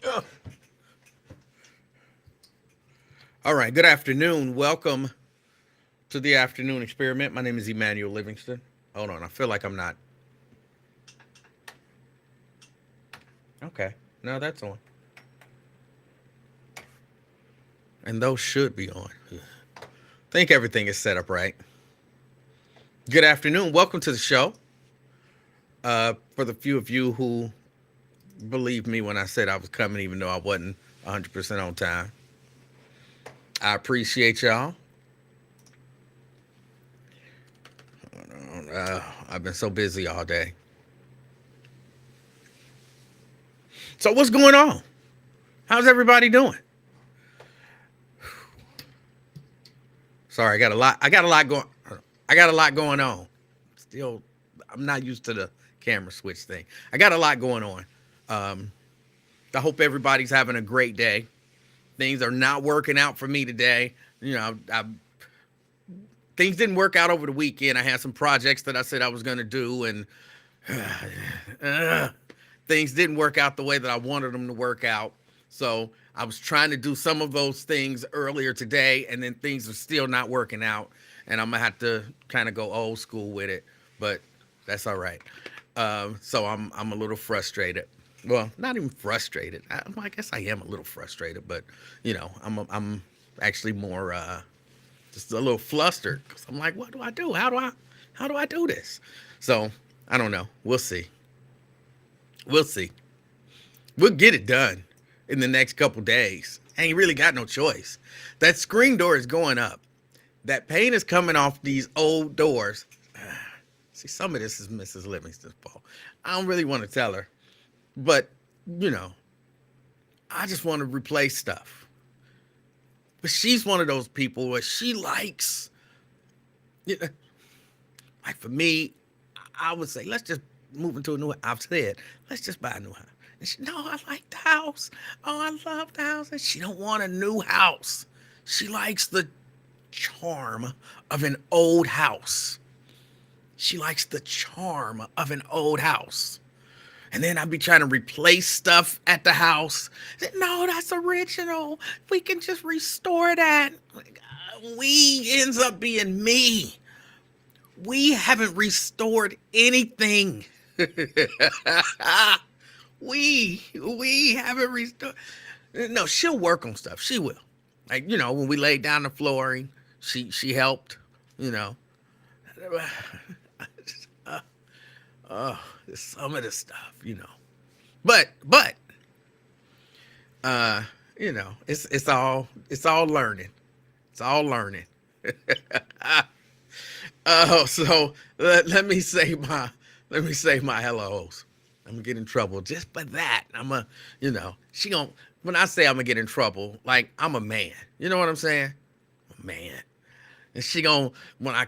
Ugh. All right. Good afternoon. Welcome to the afternoon experiment. My name is Emanuel Livingston. Hold on. I feel like I'm not. Okay. No, that's on. And those should be on. Think everything is set up right. Good afternoon. Welcome to the show. For the few of you who believed me when I said I was coming, even though I wasn't 100% on time, I appreciate y'all. I've been so busy all day. So what's going on? How's everybody doing? Sorry, I got a lot. I got a lot going. I got a lot going on. Still, I'm not used to the camera switch thing. I got a lot going on. Um, I hope everybody's having a great day. Things are not working out for me today. Things didn't work out over the weekend. I had some projects that I said I was going to do, and uh, things didn't work out the way that I wanted them to work out. So I was trying to do some of those things earlier today, and then things are still not working out. And I'm gonna have to kind of go old school with it, but that's all right. So I'm a little frustrated. Well, not even frustrated. I guess I am a little frustrated, but I'm actually more just a little flustered because I'm like, what do I do? How do I do this? So I don't know. We'll see. We'll see. We'll get it done in the next couple days. I ain't really got no choice. That screen door is going up. That paint is coming off these old doors. See, some of this is Mrs. Livingston's fault. I don't really want to tell her, but you know, I just want to replace stuff. But she's one of those people where she likes, like for me, I would say, let's just move into a new. I've said, let's just buy a new house. And she, no, I like the house. Oh, I love the house. And she don't want a new house. She likes the charm of an old house. She likes the charm of an old house. And then I'd be trying to replace stuff at the house. No, that's original. We can just restore that. We ends up being me. We haven't restored anything. we haven't restored. No, she'll work on stuff. She will. Like when we laid down the flooring, she helped. You know, oh, some of the stuff. But uh, it's all learning. It's all learning. Oh, so let me say my hellos. I'm gonna get in trouble just for that. She gonna when I say I'm gonna get in trouble, like I'm a man. You know what I'm saying? I'm a man. And she gonna when I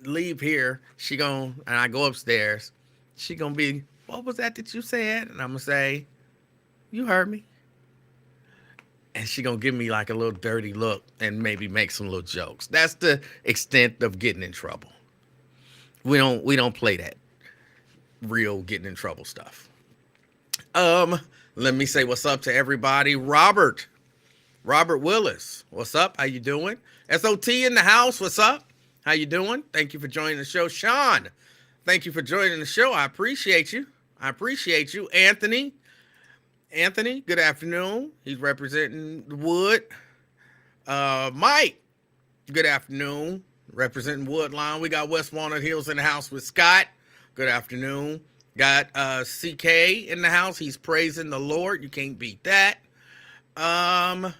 leave here, she gonna and I go upstairs, she gonna be, what was that you said? And I'm gonna say, you heard me. And she gonna give me like a little dirty look and maybe make some little jokes. That's the extent of getting in trouble. We don't play that real getting in trouble stuff. Um, Let me say what's up to everybody. Robert Willis, what's up? How you doing? SOT in the house, what's up? How you doing? Thank you for joining the show. Sean, thank you for joining the show. I appreciate you. I appreciate you. Anthony, good afternoon. He's representing Wood. Mike, good afternoon. Representing Woodline. We got West Walnut Hills in the house with Scott. Good afternoon. Got CK in the house. He's praising the Lord. You can't beat that. Let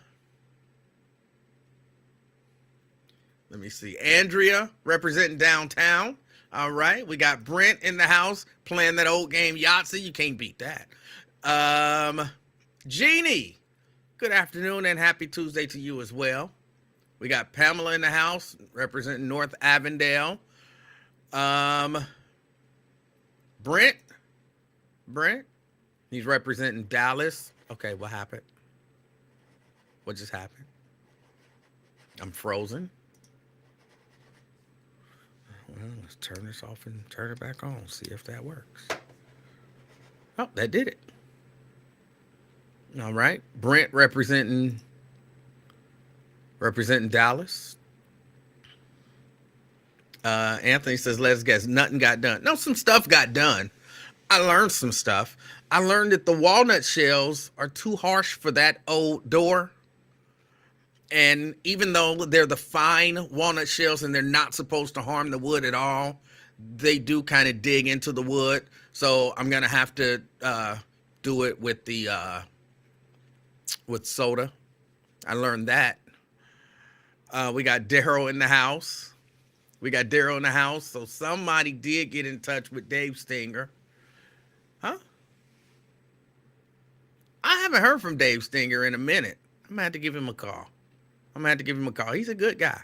me see. Andrea representing downtown. All right. We got Brent in the house playing that old game Yahtzee. You can't beat that. Jeannie, good afternoon and happy Tuesday to you as well. We got Pamela in the house representing North Avondale. Brent, he's representing Dallas. Okay, what happened? What just happened? I'm frozen. Well, let's turn this off and turn it back on. See if that works. Oh, that did it. All right. Brent representing Dallas. Anthony says, let's guess, nothing got done. No, some stuff got done. I learned some stuff. I learned that the walnut shells are too harsh for that old door. And even though they're the fine walnut shells and they're not supposed to harm the wood at all, they do kind of dig into the wood. So I'm going to have to do it with the with soda. I learned that. We got Daryl in the house. So somebody did get in touch with Dave Stinger. Huh? I haven't heard from Dave Stinger in a minute. I'm gonna have to give him a call. He's a good guy.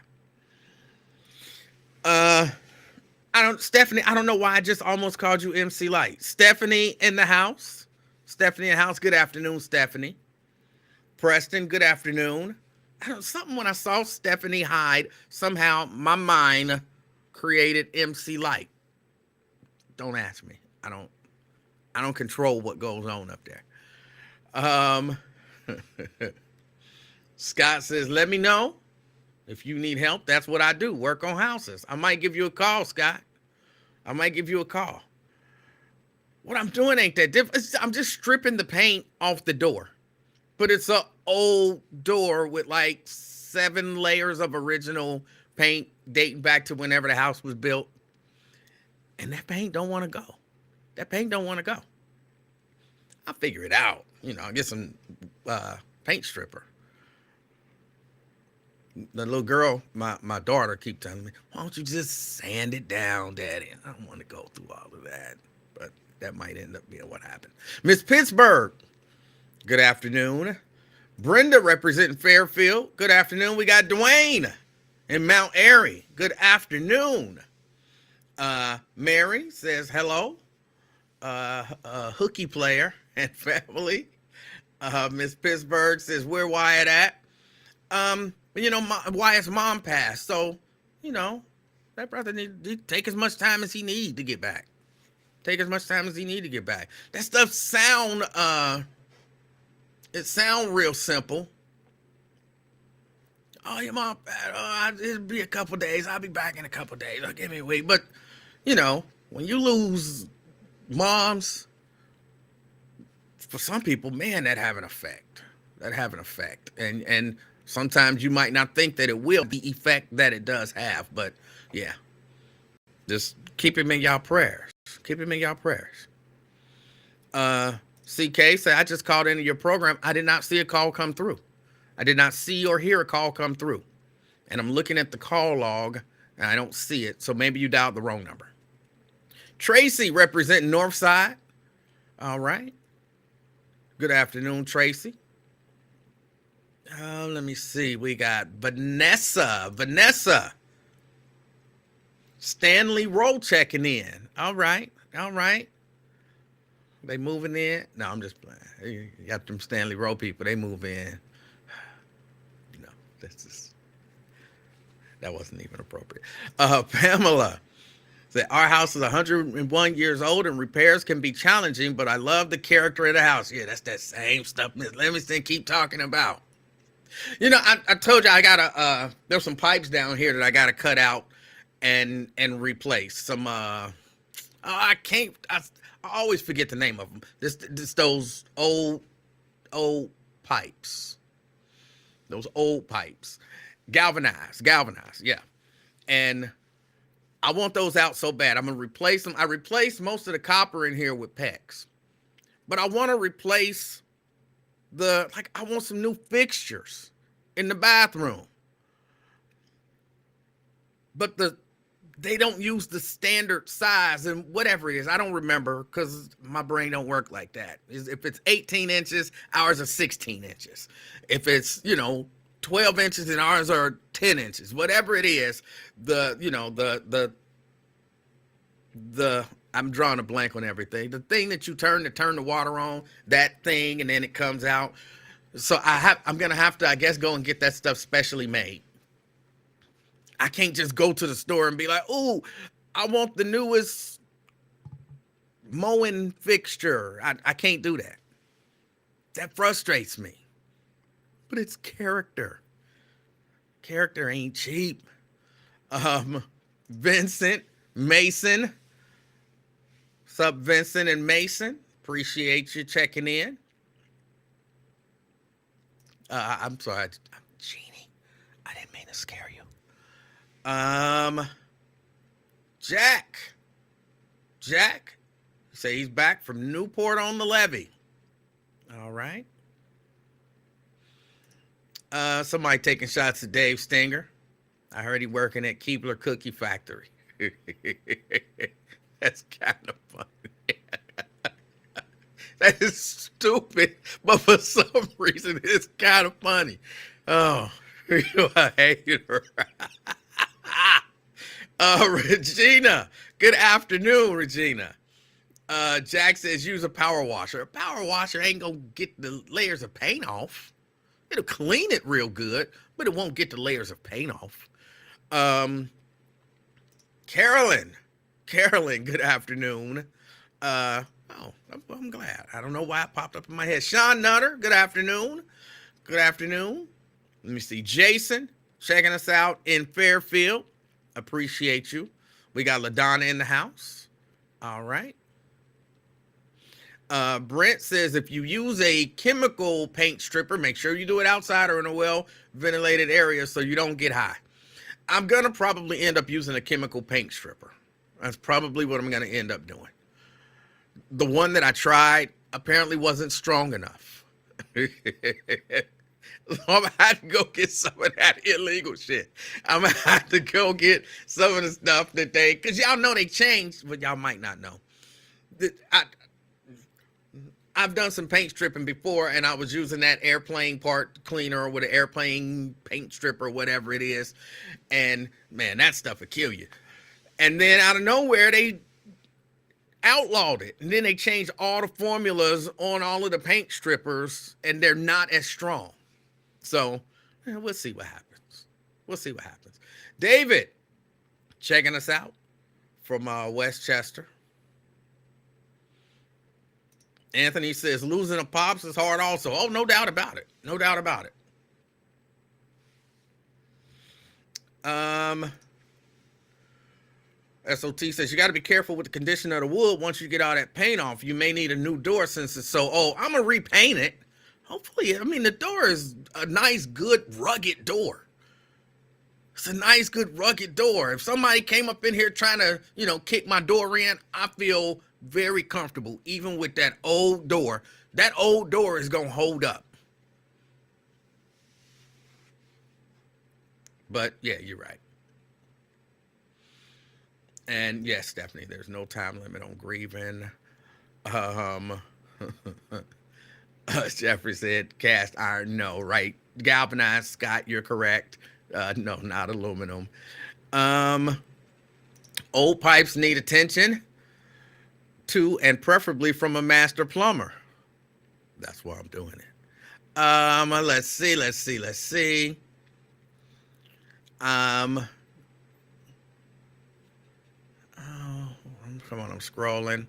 Stephanie, I don't know why I just almost called you MC Light. Stephanie in the house. Good afternoon, Stephanie. Preston, good afternoon. Something when I saw Stephanie Hyde, somehow my mind created MC Light. Don't ask me. I don't control what goes on up there. Scott says, let me know if you need help. That's what I do, work on houses. I might give you a call, Scott. What I'm doing ain't that different. I'm just stripping the paint off the door. But it's an old door with like 7 layers of original paint dating back to whenever the house was built. And that paint don't want to go. I'll figure it out. I'll get some paint stripper. The little girl, my daughter, keep telling me, why don't you just sand it down, Daddy? I don't want to go through all of that. But that might end up being what happened. Miss Pittsburgh, good afternoon. Brenda representing Fairfield. Good afternoon. We got Dwayne in Mount Airy. Good afternoon. Mary says hello. Hooky player and family. Miss Pittsburgh says, where Wyatt at? Wyatt's mom passed. So, that brother need to take as much time as he need to get back. That stuff sound real simple. Oh, your mom, it'll be a couple days. I'll be back in a couple days. Give me a week. But, when you lose moms, for some people, man, that have an effect. And sometimes you might not think that it will, the effect that it does have. But, yeah, just keep him in y'all prayers. CK said, I just called into your program. I did not see a call come through. I did not see or hear a call come through. And I'm looking at the call log, and I don't see it. So maybe you dialed the wrong number. Tracy representing Northside. All right. Good afternoon, Tracy. Let me see. We got Vanessa. Stanley Rowe checking in. All right. They moving in? No, I'm just playing. You got them Stanley Rowe people. They move in. That wasn't even appropriate. Pamela said, our house is 101 years old and repairs can be challenging, but I love the character of the house. Yeah, that's that same stuff Miss Livingston keep talking about. I told you I got there's some pipes down here that I got to cut out and replace. Some, I always forget the name of them. Those old pipes. Galvanized, yeah. And I want those out so bad. I'm going to replace them. I replaced most of the copper in here with PEX. But I want to replace I want some new fixtures in the bathroom. But they don't use the standard size and whatever it is. I don't remember because my brain don't work like that. If it's 18 inches, ours are 16 inches. If it's, 12 inches and ours are 10 inches, whatever it is, I'm drawing a blank on everything. The thing that you turn the water on, that thing, and then it comes out. So I'm going to have to, I guess, go and get that stuff specially made. I can't just go to the store and be like, "Ooh, I want the newest mowing fixture." I can't do that. That frustrates me. But it's character. Character ain't cheap. Vincent Mason. What's up, Vincent and Mason? Appreciate you checking in. I'm sorry, I'm Jeannie. I didn't mean to scare you. Jack, say he's back from Newport on the Levee. All right. Somebody taking shots at Dave Stinger. I heard he working at Keebler Cookie Factory. That's kind of funny. That is stupid, but for some reason it's kind of funny. Oh, you're a hater. Regina, good afternoon, Regina. Jack says use a power washer. A power washer ain't gonna get the layers of paint off. It'll clean it real good, but it won't get the layers of paint off. Carolyn, good afternoon. I'm glad. I don't know why it popped up in my head. Sean Nutter, good afternoon. Good afternoon. Let me see. Jason, checking us out in Fairfield. Appreciate you. We got LaDonna in the house. All right. Brent says if you use a chemical paint stripper, make sure you do it outside or in a well-ventilated area so you don't get high. I'm going to probably end up using a chemical paint stripper. That's probably what I'm going to end up doing. The one that I tried apparently wasn't strong enough. I'm going to have to go get some of that illegal shit. I'm going to have to go get some of the stuff that because y'all know they changed, but y'all might not know. I've done some paint stripping before, and I was using that airplane part cleaner with an airplane paint stripper, whatever it is. And, man, that stuff would kill you. And then out of nowhere, they outlawed it. And then they changed all the formulas on all of the paint strippers, and they're not as strong. So, we'll see what happens. David, checking us out from Westchester. Anthony says losing a pops is hard also. Oh, no doubt about it. SOT says you got to be careful with the condition of the wood. Once you get all that paint off, you may need a new door since it's so old. I'm going to repaint it. Hopefully, the door is a nice, good, rugged door. It's a nice, good, rugged door. If somebody came up in here trying to, kick my door in, I feel very comfortable, even with that old door. That old door is going to hold up. But, yeah, you're right. And, yes, Stephanie, there's no time limit on grieving. Jeffrey said, cast iron, no, right? Galvanized, Scott, you're correct. No, not aluminum. Old pipes need attention to, and preferably from a master plumber. That's why I'm doing it. Let's see. Come on, I'm scrolling.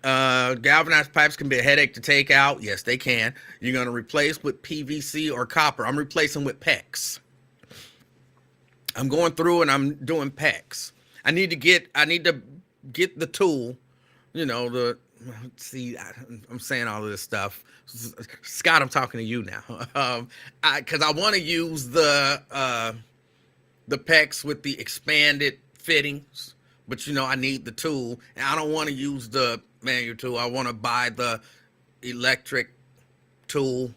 Galvanized pipes can be a headache to take out. Yes, they can. You're going to replace with PVC or copper. I'm replacing with PEX. I'm going through and I'm doing PEX. I need to get the tool, let's see, I'm saying all of this stuff. Scott, I'm talking to you now. Because I want to use the PEX with the expanded fittings, but I need the tool, and I don't want to use the manual tool. I want to buy the electric tool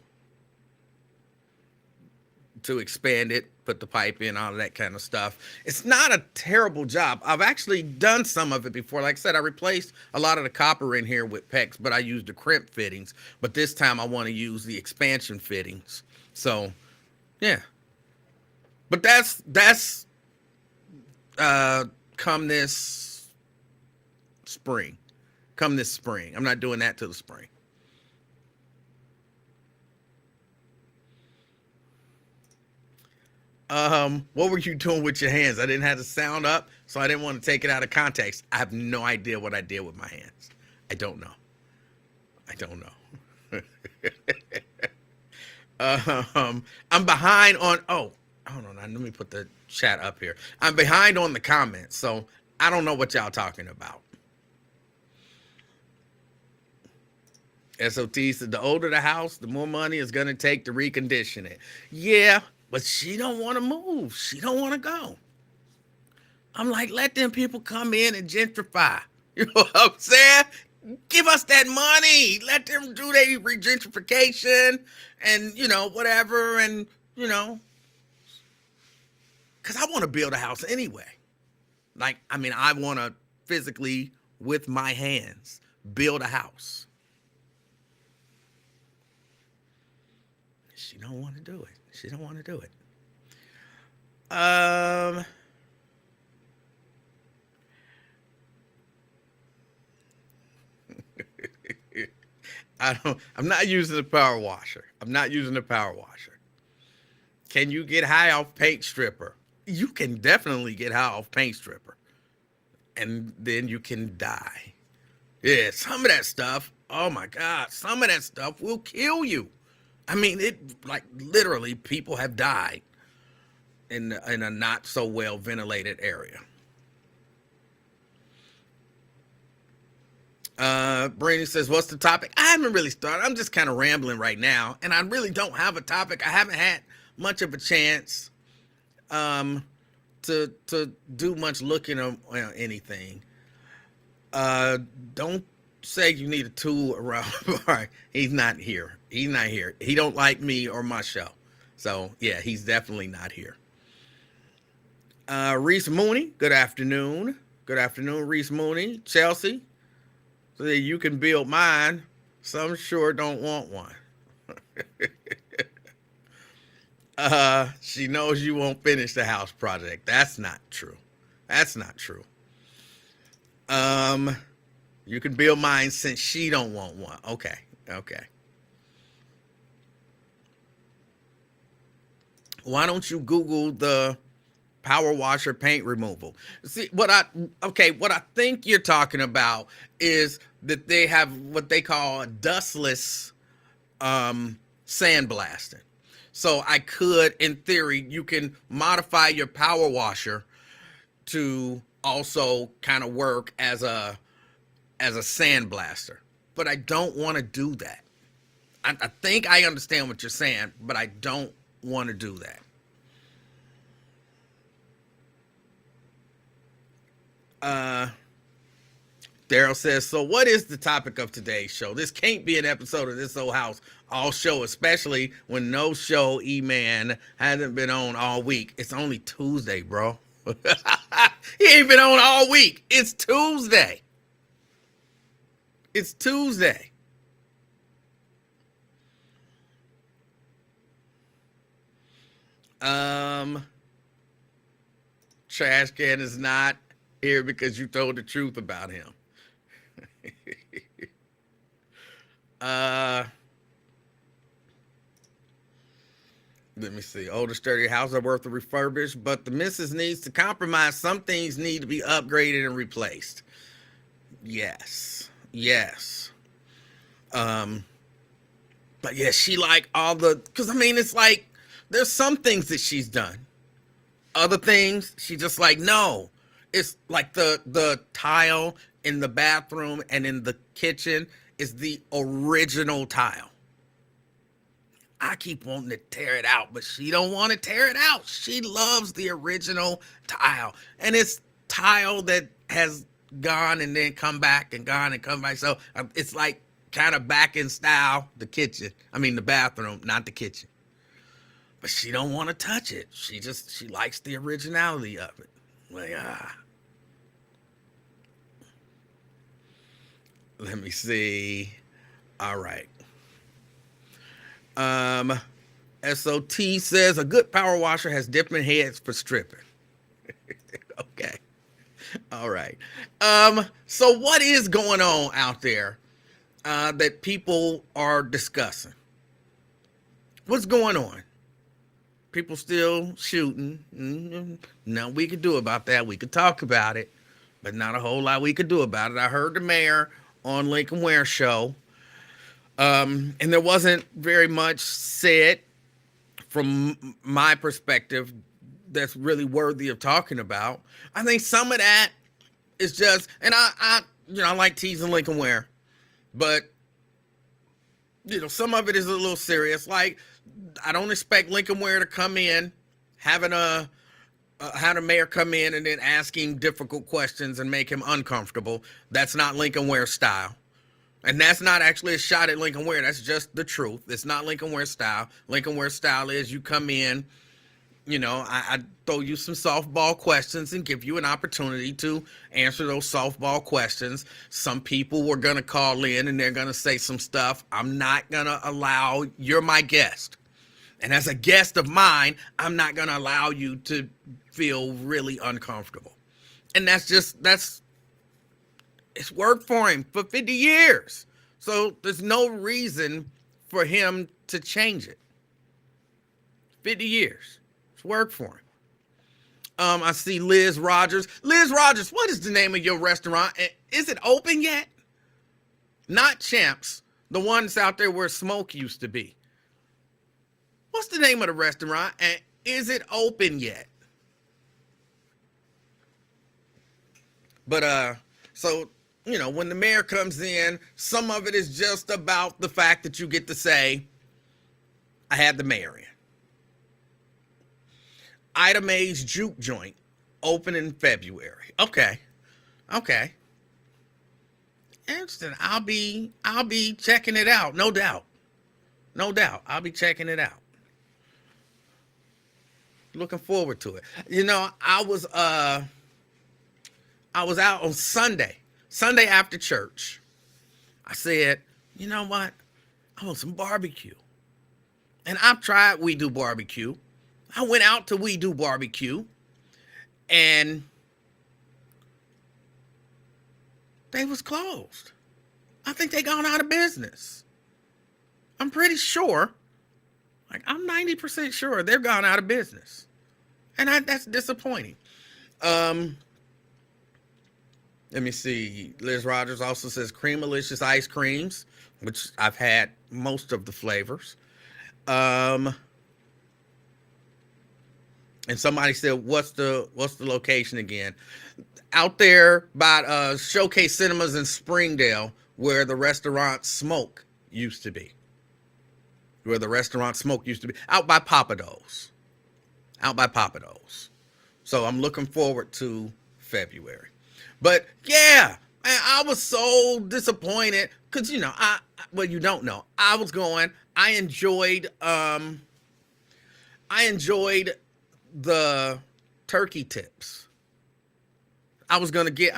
to expand it, put the pipe in, all of that kind of stuff. It's not a terrible job. I've actually done some of it before. Like I said, I replaced a lot of the copper in here with PEX, but I used the crimp fittings. But this time I want to use the expansion fittings. So, yeah. But that's come this spring. I'm not doing that till the spring. What were you doing with your hands? I didn't have the sound up, so I didn't want to take it out of context. I have no idea what I did with my hands. I don't know. I don't know. I'm behind on. Oh, hold on. Let me put the chat up here. I'm behind on the comments, so I don't know what y'all talking about. SOT said the older the house, the more money it's gonna take to recondition it. Yeah, but she don't want to move. She don't want to go. I'm like, let them people come in and gentrify. You know what I'm saying? Give us that money. Let them do their regentrification and, whatever. And, because I want to build a house anyway. Like, I want to physically, with my hands, build a house. She don't want to do it. She don't want to do it. I'm not using the power washer. I'm not using the power washer. Can you get high off paint stripper? You can definitely get high off paint stripper. And then you can die. Yeah, some of that stuff, oh my God, some of that stuff will kill you. Literally people have died in a not so well ventilated area. Brady says, what's the topic? I haven't really started. I'm just kind of rambling right now, and I really don't have a topic. I haven't had much of a chance to do much looking on anything. Don't say you need a tool around. All right, he's not here. He's not here. He don't like me or my show. So, yeah, he's definitely not here. Reese Mooney, good afternoon. Good afternoon, Reese Mooney. Chelsea, so that you can build mine. Some sure don't want one. She knows you won't finish the house project. That's not true. That's not true. You can build mine since she don't want one. Okay. Why don't you Google the power washer paint removal? See, what I think you're talking about is that they have what they call a dustless sandblasting. So I could, in theory, you can modify your power washer to also kind of work as a sandblaster. But I don't want to do that. I think I understand what you're saying, but I don't want to do that. Daryl says, so what is the topic of today's show? This can't be an episode of This Old House All Show, especially when no show E-Man hasn't been on all week. It's only Tuesday, bro. He ain't been on all week. It's Tuesday. It's Tuesday. Trash can is not here because you told the truth about him. Let me see. Older, sturdy houses are worth the refurbish, but the missus needs to compromise. Some things need to be upgraded and replaced. Yes. But yeah, she like all the, because it's like there's some things that she's done. Other things she just like, no. It's like the tile in the bathroom and in the kitchen is the original tile. I keep wanting to tear it out, but she don't want to tear it out. She loves the original tile. And it's tile that has gone and then come back and gone and come back. So it's like kind of back in style, the kitchen. The bathroom, not the kitchen. But she don't want to touch it. She likes the originality of it. Let me see. All right. SOT says a good power washer has different heads for stripping. Okay. All right. So what is going on out there that people are discussing? What's going on? People still shooting. Nothing we could do about that. We could talk about it, but not a whole lot we could do about it. I heard the mayor on Lincoln Ware show. And there wasn't very much said from my perspective that's really worthy of talking about. I think some of that is just, and I like teasing Lincoln Ware, but some of it is a little serious. Like, I don't expect Lincoln Ware to come in having had a mayor come in and then asking difficult questions and make him uncomfortable. That's not Lincoln Ware style. And that's not actually a shot at Lincoln Ware. That's just the truth. It's not Lincoln Ware style. Lincoln Ware style is you come in, I throw you some softball questions and give you an opportunity to answer those softball questions. Some people were going to call in and they're going to say some stuff. I'm not going to allow, you're my guest. And as a guest of mine, I'm not going to allow you to feel really uncomfortable. And it's worked for him for 50 years. So there's no reason for him to change it. 50 years. It's worked for him. I see Liz Rogers. Liz Rogers, what is the name of your restaurant? Is it open yet? Not Champs, the ones out there where Smoke used to be. What's the name of the restaurant? And is it open yet? But, so, when the mayor comes in, some of it is just about the fact that you get to say, I had the mayor in. Ida Mae's Juke Joint, open in February. Okay. Interesting. I'll be checking it out, no doubt. I'll be checking it out. Looking forward to it. I was out on Sunday after church. I said, you know what? I want some barbecue. And I've tried We Do Barbecue. I went out to We Do Barbecue and they was closed. I think they gone out of business. I'm pretty sure. I'm 90% sure they're gone out of business. And that's disappointing. Let me see. Liz Rogers also says Creamalicious ice creams, which I've had most of the flavors. And somebody said, what's the location again? Out there by Showcase Cinemas in Springdale, where the restaurant Smoke used to be. Out by Papados. So I'm looking forward to February. But yeah, man, I was so disappointed because you don't know. I enjoyed the turkey tips. I was gonna get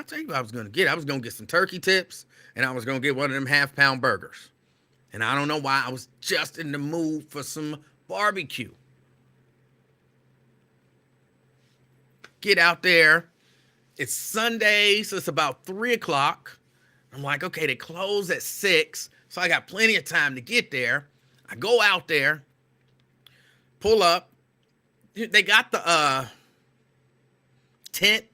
some turkey tips and I was gonna get one of them half-pound burgers. And I don't know why, I was just in the mood for some barbecue. Get out there. It's Sunday, so it's about 3:00. I'm like, okay, they close at 6, so I got plenty of time to get there. I go out there, pull up. They got the tent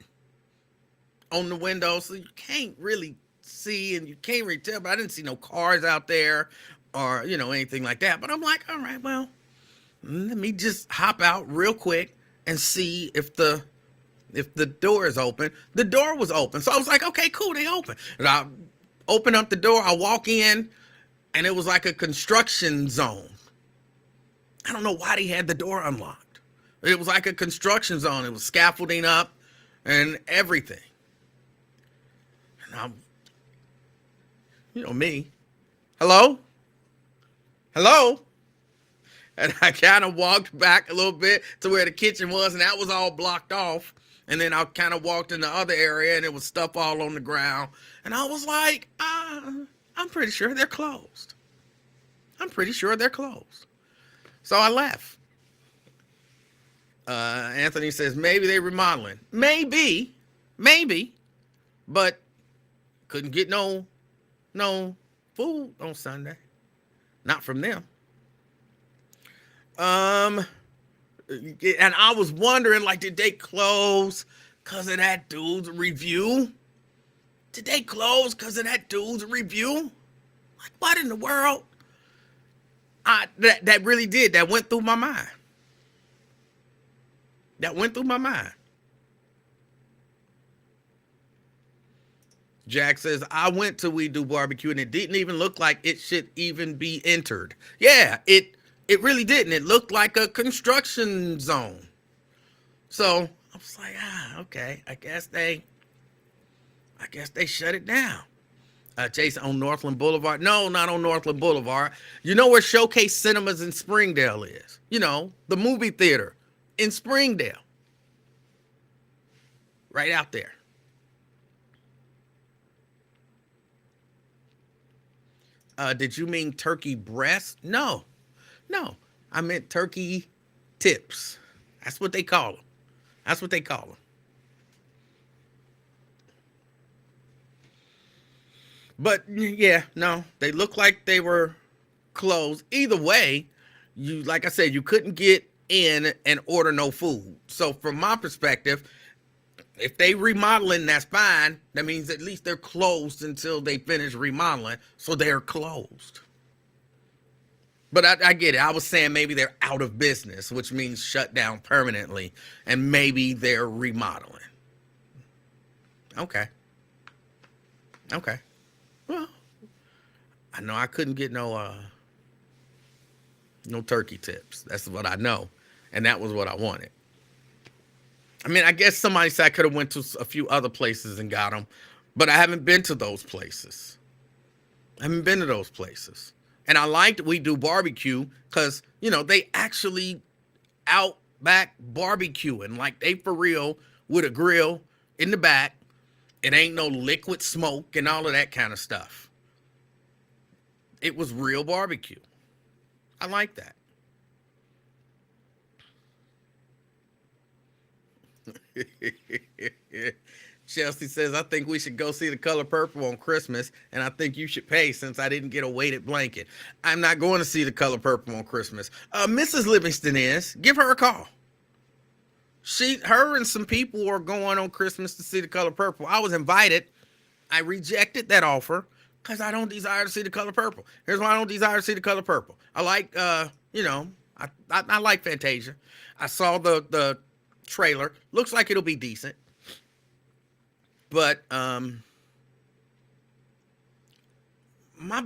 on the window, so you can't really see and you can't really tell, but I didn't see no cars out there or, anything like that. But I'm like, all right, well, let me just hop out real quick and see if the door is open. The door was open. So I was like, okay, cool, they open. And I open up the door, I walk in, and it was like a construction zone. I don't know why they had the door unlocked. It was like a construction zone. It was scaffolding up and everything. And I'm, me. Hello? And I kind of walked back a little bit to where the kitchen was, and that was all blocked off. And then I kind of walked in the other area, and there was stuff all on the ground. And I was like, I'm pretty sure they're closed. So I left. Anthony says, maybe they're remodeling. Maybe. But couldn't get no food on Sunday. Not from them. And I was wondering, did they close because of that dude's review? Did they close because of that dude's review? Like, what in the world? That really did. That went through my mind. That went through my mind. Jack says, I went to We Do Barbecue and it didn't even look like it should even be entered. Yeah, it really didn't. It looked like a construction zone. So I was like, okay. I guess they shut it down. Jason, on Northland Boulevard. No, not on Northland Boulevard. You know where Showcase Cinemas in Springdale is? You know, the movie theater in Springdale. Right out there. Did you mean turkey breast? No. I meant turkey tips. That's what they call them. But yeah, no, they look like they were closed. Either way, like I said, you couldn't get in and order no food. So from my perspective, if they remodeling, that's fine. That means at least they're closed until they finish remodeling. So they're closed. But I get it. I was saying maybe they're out of business, which means shut down permanently. And maybe they're remodeling. Okay. Well, I know I couldn't get no turkey tips. That's what I know. And that was what I wanted. I mean, I guess somebody said I could have went to a few other places and got them, but I haven't been to those places. And I liked We Do Barbecue because, you know, they actually out back barbecuing. Like, they for real with a grill in the back. It ain't no liquid smoke and all of that kind of stuff. It was real barbecue. I like that. Chelsea says, I think we should go see The Color Purple on Christmas, and I think you should pay since I didn't get a weighted blanket. I'm not going to see The Color Purple on Christmas. Mrs. Livingston is. Give her a call. Her and some people are going on Christmas to see The Color Purple. I was invited. I rejected that offer because I don't desire to see The Color Purple. Here's why I don't desire to see The Color Purple. I like, I like Fantasia. I saw the trailer. Looks like it'll be decent. But my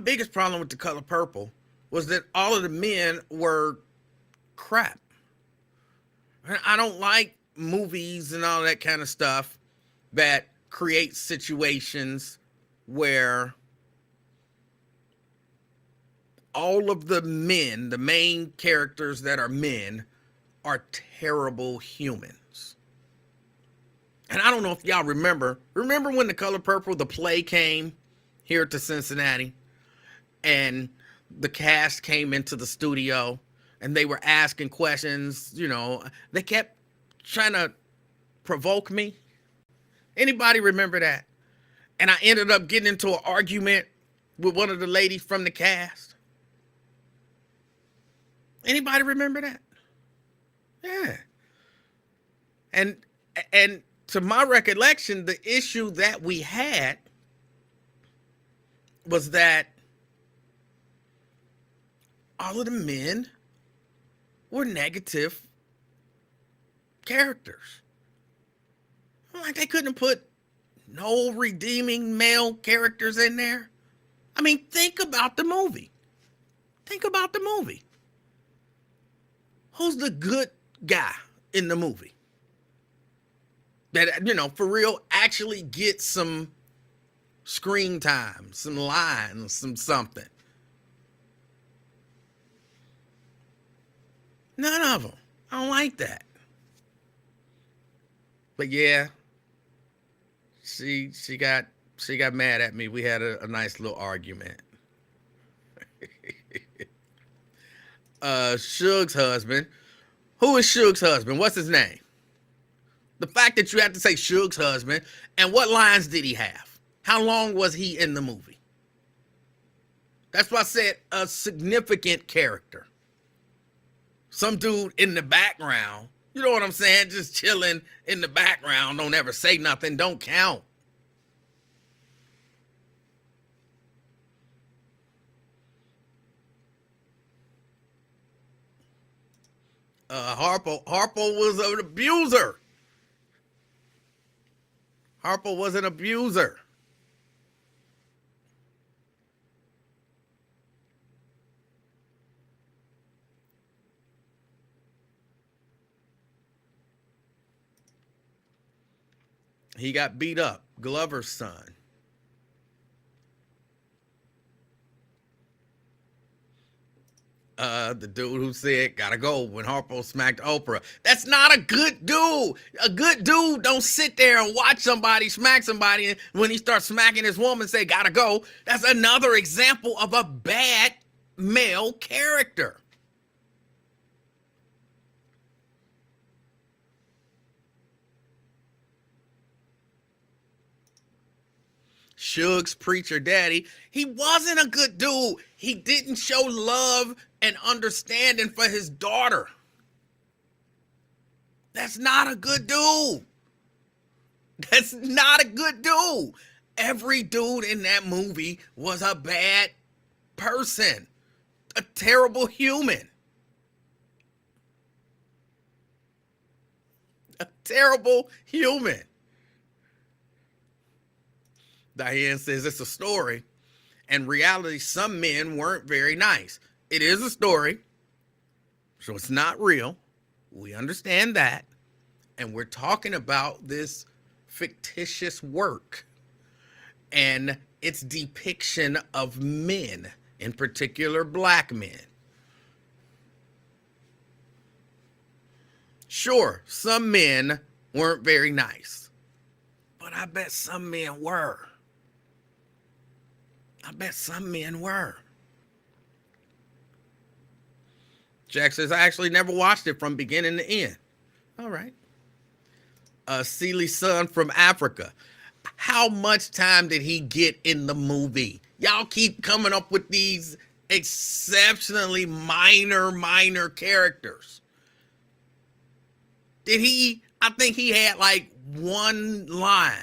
biggest problem with The Color Purple was that all of the men were crap. I don't like movies and all that kind of stuff that create situations where all of the men, the main characters that are men, are terrible humans. And I don't know if y'all remember when The Color Purple, the play, came here to Cincinnati, and the cast came into the studio and they were asking questions, you know, they kept trying to provoke me. Anybody remember that? And I ended up getting into an argument with one of the ladies from the cast. Anybody remember that? Yeah. And to my recollection, the issue that we had was that all of the men were negative characters. Like, they couldn't put no redeeming male characters in there. I mean, think about the movie. Who's the good guy in the movie? That, you know, for real, actually get some screen time, some lines, some something. None of them. I don't like that. But yeah, she got mad at me. We had a nice little argument. Suge's husband. Who is Suge's husband? What's his name? The fact that you have to say Suge's husband, and what lines did he have? How long was he in the movie? That's why I said a significant character. Some dude in the background, you know what I'm saying? Just chilling in the background, don't ever say nothing, don't count. Harpo was an abuser. Harpo was an abuser. He got beat up. Glover's son. The dude who said gotta go when Harpo smacked Oprah. That's not a good dude. A good dude don't sit there and watch somebody smack somebody, and when he starts smacking his woman, say gotta go. That's another example of a bad male character. Suge's preacher daddy, he wasn't a good dude. He didn't show love and understanding for his daughter. That's not a good dude. That's not a good dude. Every dude in that movie was a bad person, a terrible human. A terrible human. Diane says it's a story. In reality, some men weren't very nice. It is a story, so it's not real. We understand that. And we're talking about this fictitious work and its depiction of men, in particular black men. Sure, some men weren't very nice, but I bet some men were. I bet some men were. Jack says, I actually never watched it from beginning to end. All right. Seeley's son from Africa. How much time did he get in the movie? Y'all keep coming up with these exceptionally minor characters. I think he had like one line.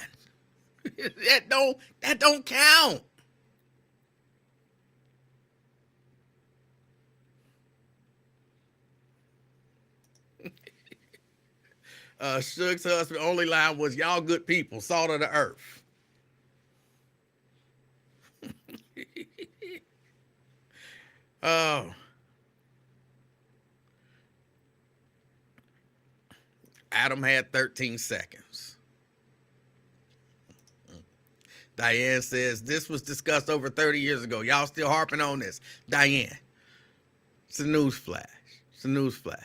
that don't count. Suge's husband only line was, y'all good people, salt of the earth. Oh. Adam had 13 seconds. Diane says, this was discussed over 30 years ago. Y'all still harping on this. Diane, it's a news flash. It's a news flash.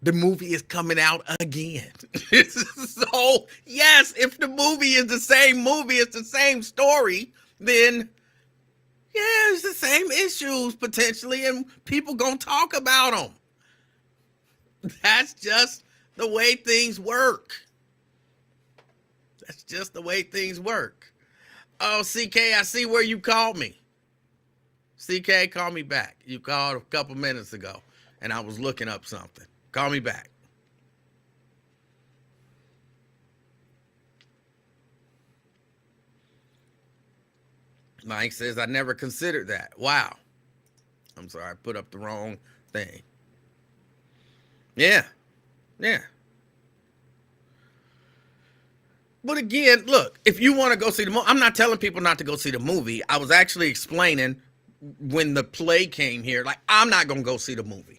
The movie is coming out again. So, yes, if the movie is the same movie, it's the same story, then, yeah, it's the same issues potentially, and people gonna talk about them. That's just the way things work. That's just the way things work. Oh, CK, I see where you called me. CK, call me back. You called a couple minutes ago, and I was looking up something. Call me back. Mike says, I never considered that. Wow. I'm sorry, I put up the wrong thing. Yeah. Yeah. But again, look, if you want to go see the movie, I'm not telling people not to go see the movie. I was actually explaining when the play came here, like, I'm not going to go see the movie.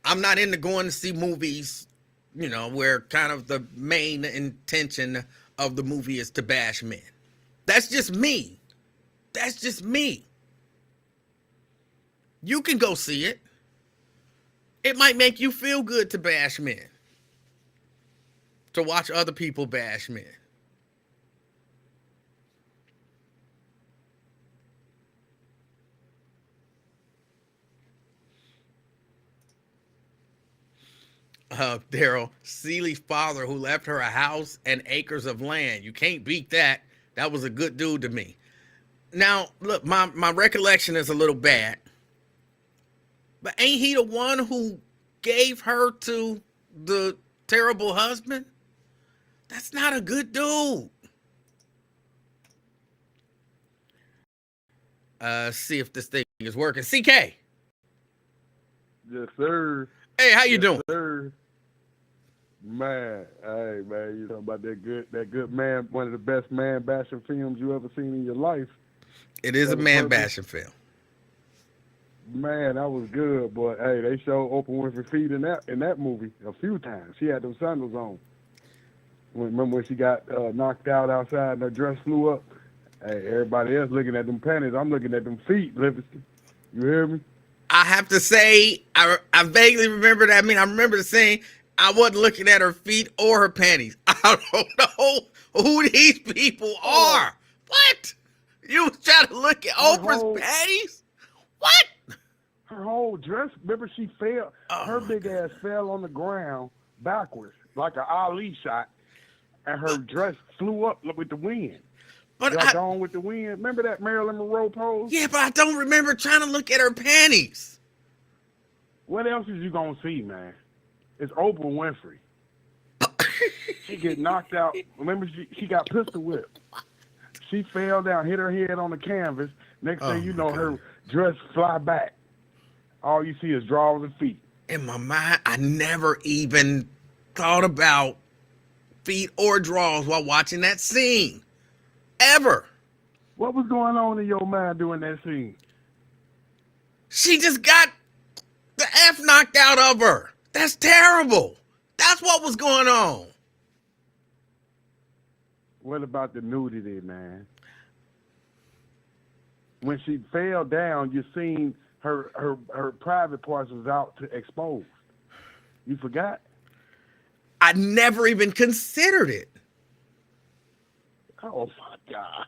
I'm not into going to see movies, where kind of the main intention of the movie is to bash men. That's just me. That's just me. You can go see it. It might make you feel good to bash men, to watch other people bash men. Daryl, Seeley's father who left her a house and acres of land. You can't beat that. That was a good dude to me. Now, look, my recollection is a little bad, but ain't he the one who gave her to the terrible husband? That's not a good dude. See if this thing is working. CK. Yes, sir. Hey, how you Yes, doing? sir. Man, hey man, you talking about that good man, one of the best man bashing films you ever seen in your life. It is a Color man Purple. bashing film. Man, that was good, boy. Hey, they showed Oprah Winfrey feet in that movie a few times. She had them sandals on. Remember when she got knocked out outside and her dress flew up? Hey, everybody else looking at them panties. I'm looking at them feet, Livingston. You hear me? I have to say, I vaguely remember that. I mean, I remember the scene. I wasn't looking at her feet or her panties. I don't know who these people Oh, are. What? You was trying to look at her Oprah's whole panties? What? her whole dress. Remember, she fell. Oh Her my big god! ass fell on the ground backwards like a Ali shot, and her But dress flew up with the wind. but Got I gone with the wind. Remember that Marilyn Monroe pose? yeah, but I don't remember trying to look at her panties. What else is you gonna see, man? It's Oprah Winfrey. She get knocked out. Remember, she got pistol whipped. She fell down, hit her head on the canvas. Next Oh thing you my know, god! her dress fly back. All you see is drawers and feet. In my mind, I never even thought about feet or drawers while watching that scene. Ever. What was going on in your mind during that scene? She just got the F knocked out of her. That's terrible. That's what was going on. What about the nudity, man? When she fell down, you seen her private parts was out to exposed. You forgot? I never even considered it. Oh my God!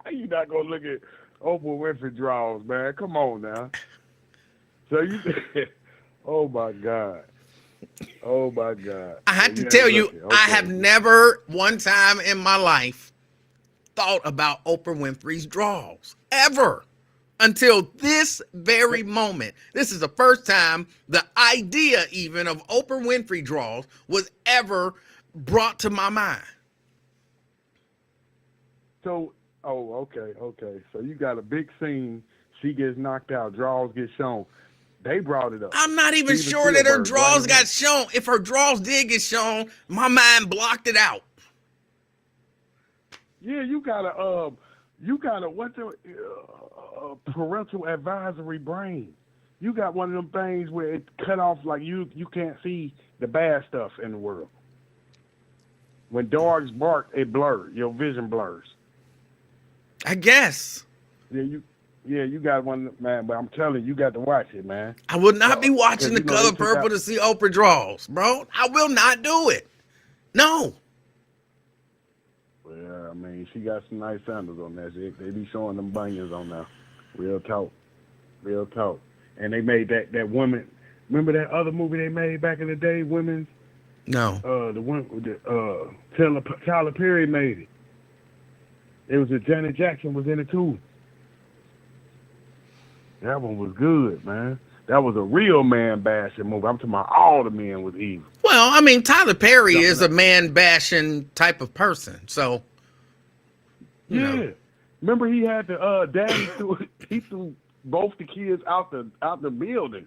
How you not gonna look at Oprah Winfrey draws, man? Come on now. So you, oh my God, oh my God. I So had to you ain't tell you, looking. I have Okay. never one time in my life thought about Oprah Winfrey's draws. Ever. Until this very moment. This is the first time the idea even of Oprah Winfrey draws was ever brought to my mind. So, oh, okay, okay. So you got a big scene. She gets knocked out. Draws get shown. They brought it up. I'm not even Steven sure that her Spielberg draws blamed got him. shown. If her draws did get shown, my mind blocked it out. Yeah, you got a what's the parental advisory brain. You got one of them things where it cut off like you can't see the bad stuff in the world. When dogs bark, it blurs. Your vision blurs. I guess. Yeah, you got one, man. But I'm telling you, you got to watch it, man. I would not be Because watching the you know they color took purple out. to see Oprah draws, bro. I will not do it. No. Well, I mean, she got some nice sandals on there. They be showing them bunions on there. Real talk, real talk. And they made that woman. Remember that other movie they made back in the day, women's. No. The one with Tyler Perry made it. It was a Janet Jackson was in it too. That one was good, man. That was a real man bashing movie. I'm talking about all the men was evil. Well, I mean, Tyler Perry Jumping is a up. man bashing type of person. So, you know. Yeah. Remember he had the daddy threw both the kids out the building.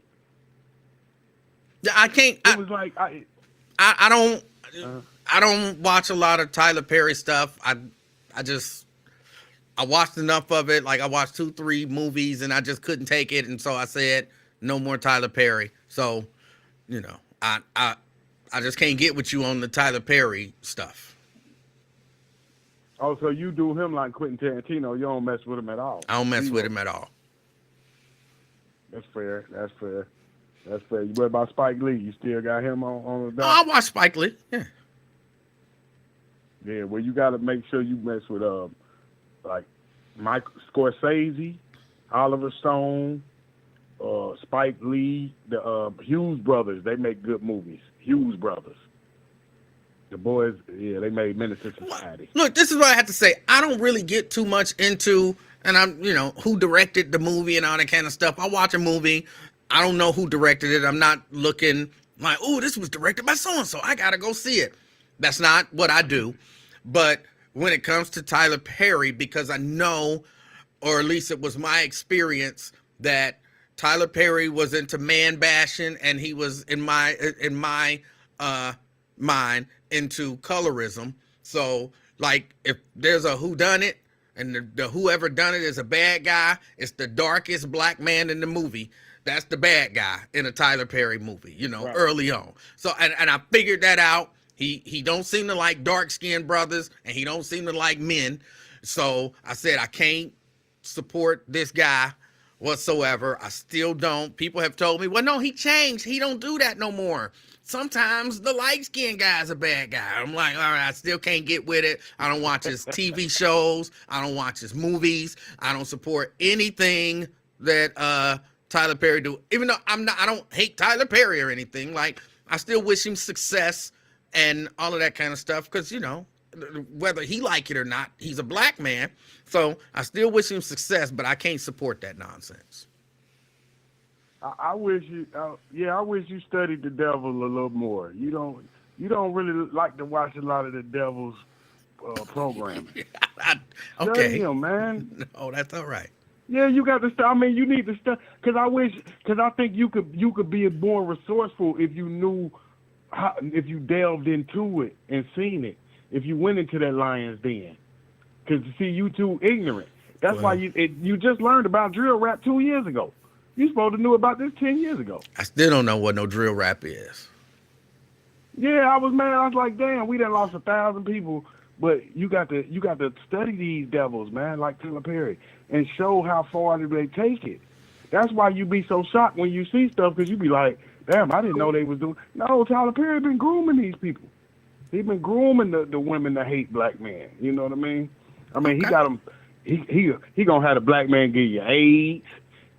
I can't It was like I don't uh, I don't watch a lot of Tyler Perry stuff. I just I watched enough of it. Like I watched 2, 3 movies and I just couldn't take it. And so I said, no more Tyler Perry. So, you know, I just can't get with you on the Tyler Perry stuff. oh, so you do him like Quentin Tarantino. You don't mess with him at all. I don't mess with Zero. him at all. That's fair. That's fair. That's fair. What about Spike Lee? You still got him on the Oh, dock? I watch Spike Lee. Yeah. Yeah, well, you got to make sure you mess with like Mike Scorsese, Oliver Stone, Spike Lee, the Hughes brothers. They make good movies. Hughes brothers. The boys, yeah, they made Menace to Society. Look, this is what I have to say. I don't really get too much into, and I'm, who directed the movie and all that kind of stuff. I watch a movie. I don't know who directed it. I'm not looking like, oh, this was directed by so-and-so. I got to go see it. That's not what I do. But when it comes to Tyler Perry, because I know, or at least it was my experience, that Tyler Perry was into man bashing, and he was in my mind into colorism. So like if there's a whodunit and the whoever done it is a bad guy, it's the darkest black man in the movie. That's the bad guy in a Tyler Perry movie, Right. early on. So and I figured that out. He don't seem to like dark skinned brothers, and he don't seem to like men. So I said I can't support this guy whatsoever. I still don't. People have told me, well, no, he changed. He don't do that no more. Sometimes the light-skinned guy's a bad guy. I'm like, all right, I still can't get with it. I don't watch his TV shows. I don't watch his movies. I don't support anything that Tyler Perry do. Even though I don't hate Tyler Perry or anything. Like, I still wish him success and all of that kind of stuff because, whether he like it or not, he's a black man. So I still wish him success, but I can't support that nonsense. I wish you, I wish you studied the devil a little more. You don't really like to watch a lot of the devil's programming. Okay. Study him, man. Oh, that's all right. Yeah, you got to study. I mean, you need to study because I think you could be more resourceful if you knew if you delved into it and seen it. If you went into that lion's den, because see, you too ignorant. That's why you just learned about drill rap 2 years ago. You supposed to knew about this 10 years ago. I still don't know what no drill rap is. Yeah, I was mad. I was like, damn, we done lost 1,000 people. But you got to study these devils, man, like Tyler Perry, and show how far they take it. That's why you be so shocked when you see stuff, because you be like, damn, I didn't know they was doing. No, Tyler Perry been grooming these people. He been grooming the women that hate black men. You know what I mean? He got them. He gonna have the black man give you AIDS,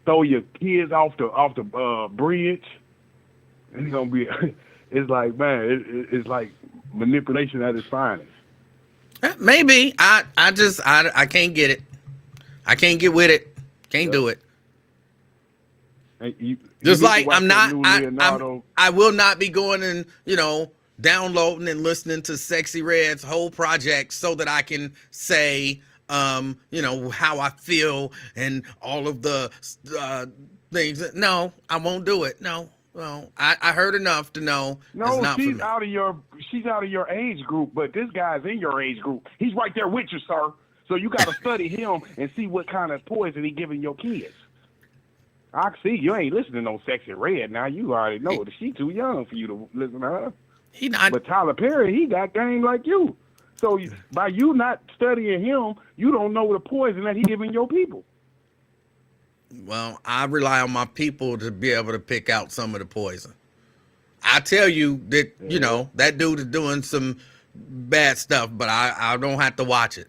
throw your kids off the bridge. It's gonna be. It's like, man, it's like manipulation at its finest. Maybe I can't get it. I can't get with it. Can't do it. Just like I'm not. I will not be going and downloading and listening to Sexy Red's whole project so that I can say how I feel and all of the things. No, I won't do it. No. I heard enough to know. No, not she's out of your age group, but this guy's in your age group. He's right there with you, sir. So you got to study him and see what kind of poison he giving your kids. I see you ain't listening to no Sexy Red now. You already know that she too young for you to listen to her. He not. But Tyler Perry, he got game like you. So by you not studying him, you don't know the poison that he giving your people. Well, I rely on my people to be able to pick out some of the poison. I tell you that, that dude is doing some bad stuff, but I don't have to watch it.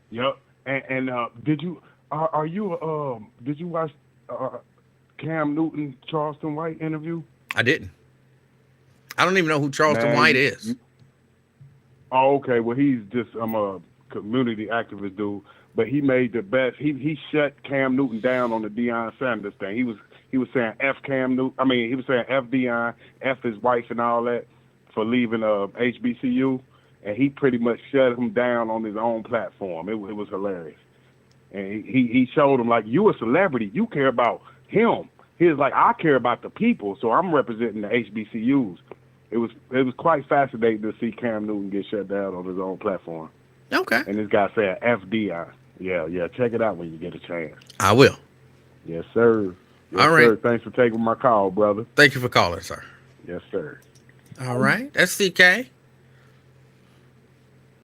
Yep. And did you watch Cam Newton, Charleston White interview? I didn't. I don't even know who Charleston White is. Oh, okay. Well, he's just a community activist dude. But he made the best. He shut Cam Newton down on the Deion Sanders thing. He was saying F Cam Newton. He was saying F Deion, F his wife and all that for leaving HBCU, and he pretty much shut him down on his own platform. It was hilarious, and he showed him like, you a celebrity, you care about him. He was like, I care about the people, so I'm representing the HBCUs. It was quite fascinating to see Cam Newton get shut down on his own platform. Okay. And this guy said F Deion. Yeah, check it out when you get a chance. I will. Yes, sir. Yes, all right. Sir. Thanks for taking my call, brother. Thank you for calling, sir. Yes, sir. All right. That's CK.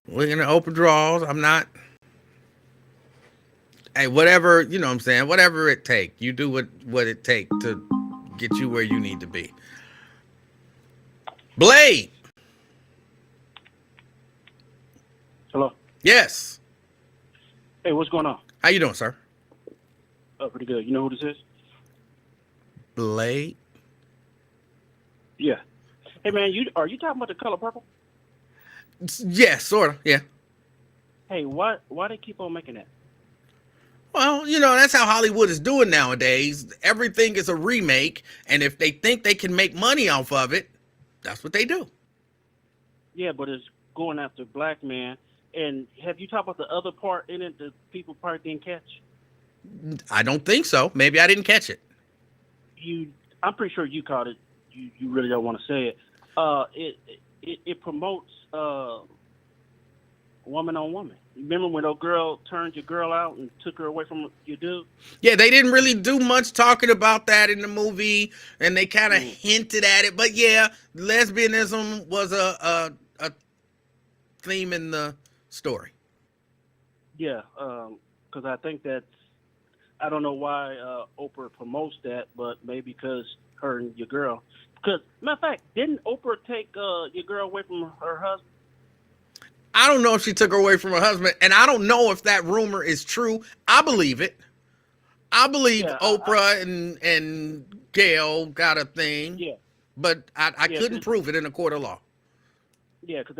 We're going to open draws. I'm not. Hey, whatever, what I'm saying, whatever it takes. You do what it takes to get you where you need to be. Blade. Hello. Yes. Hey, what's going on? How you doing, sir? Pretty good. You know who this is? Blade. Yeah. Hey, man, are you talking about The Color Purple? Yeah, sort of. Yeah. Hey, why they keep on making that? Well, that's how Hollywood is doing nowadays. Everything is a remake, and if they think they can make money off of it, that's what they do. Yeah, but it's going after black men. And have you talked about the other part in it that people probably didn't catch? I don't think so. Maybe I didn't catch it. I'm pretty sure you caught it. You really don't want to say it. It promotes woman on woman. Remember when a girl turned your girl out and took her away from your dude? Yeah, they didn't really do much talking about that in the movie, and they kind of Mm, hinted at it. But yeah, lesbianism was a theme in the story. yeah, because I think that's I don't know why Oprah promotes that, but maybe because her and your girl. Because matter of fact, didn't Oprah take your girl away from her husband? I don't know if she took her away from her husband, and I don't know if that rumor is true. I believe it. I believe Yeah, Oprah and Gail got a thing, yeah, but I yeah, couldn't prove it in a court of law. yeah. Because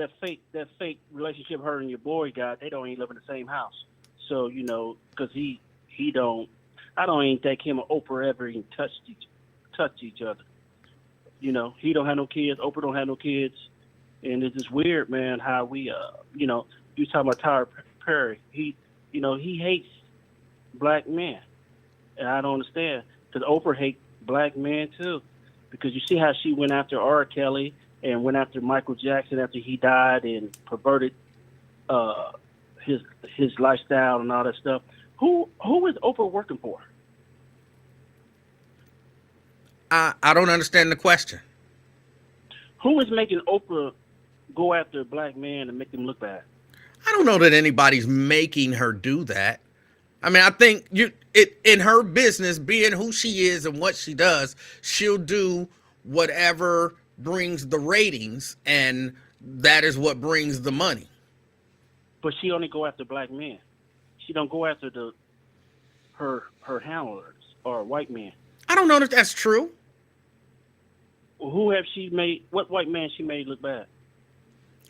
that fake relationship her and your boy got, they don't even live in the same house. So because he don't, I don't even think him and Oprah ever even touched each other. He don't have no kids. Oprah don't have no kids, and it's just weird, man. How we, you talking about Tyler Perry? He hates black men, and I don't understand because Oprah hates black men too, because you see how she went after R. Kelly and went after Michael Jackson after he died and perverted uh, his lifestyle and all that stuff. Who is Oprah working for? I don't understand the question. Who is making Oprah go after a black man and make them look bad? I don't know that anybody's making her do that. I mean, I think it in her business, being who she is and what she does, she'll do whatever brings the ratings, and that is what brings the money. But she only go after black men. She don't go after her handlers or white men. I don't know if that's true. Well, who have she made? What white man she made look bad?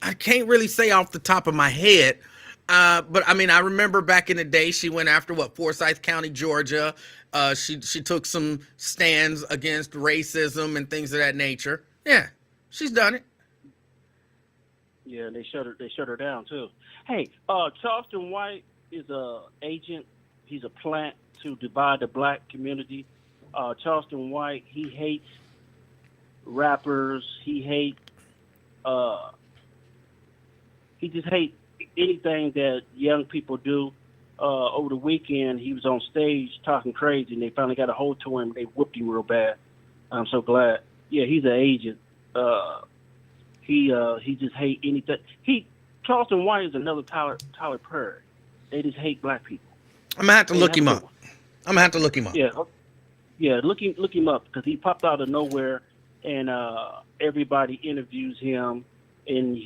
I can't really say off the top of my head. But I mean, I remember back in the day, she went after Forsyth County, Georgia. She took some stands against racism and things of that nature. Yeah, she's done it. Yeah, they shut her. They shut her down too. Hey, Charleston White is a agent. He's a plant to divide the black community. Charleston White, he hates rappers. Uh, he just hates anything that young people do. Over the weekend, he was on stage talking crazy, and they finally got a hold to him. They whooped him real bad. I'm so glad. Yeah, he's an agent. He just hate anything. Charleston White is another Tyler Perry. They just hate black people. I'm gonna have to Hey, look have a him good up. one. I'm gonna have to look him up. Yeah, yeah. Look him up because he popped out of nowhere, and everybody interviews him, and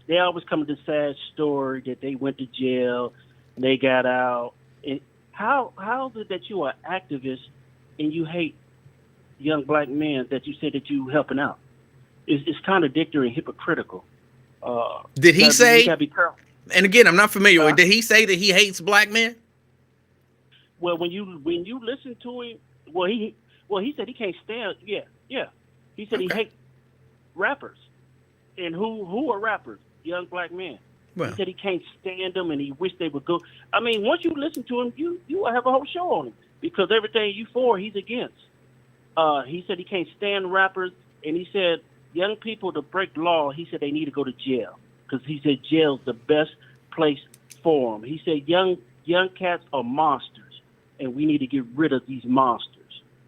they always come with this sad story that they went to jail, and they got out. And how is it that you are an activist and you hate young black men that you said that you helping out? It's contradictory and hypocritical. Did he You say? gotta be careful. And again, I'm not familiar with. Huh? Did he say that he hates black men? Well, when you listen to him, he said he can't stand. Yeah, yeah. He said he Okay. hates rappers, and who are rappers? Young black men. He Well, said he can't stand them, and he wished they would go. I mean, once you listen to him, you will have a whole show on him because everything you for, he's against. He said he can't stand rappers, and he said young people to break law. He said they need to go to jail because he said jail's the best place for them. He said young cats are monsters, and we need to get rid of these monsters.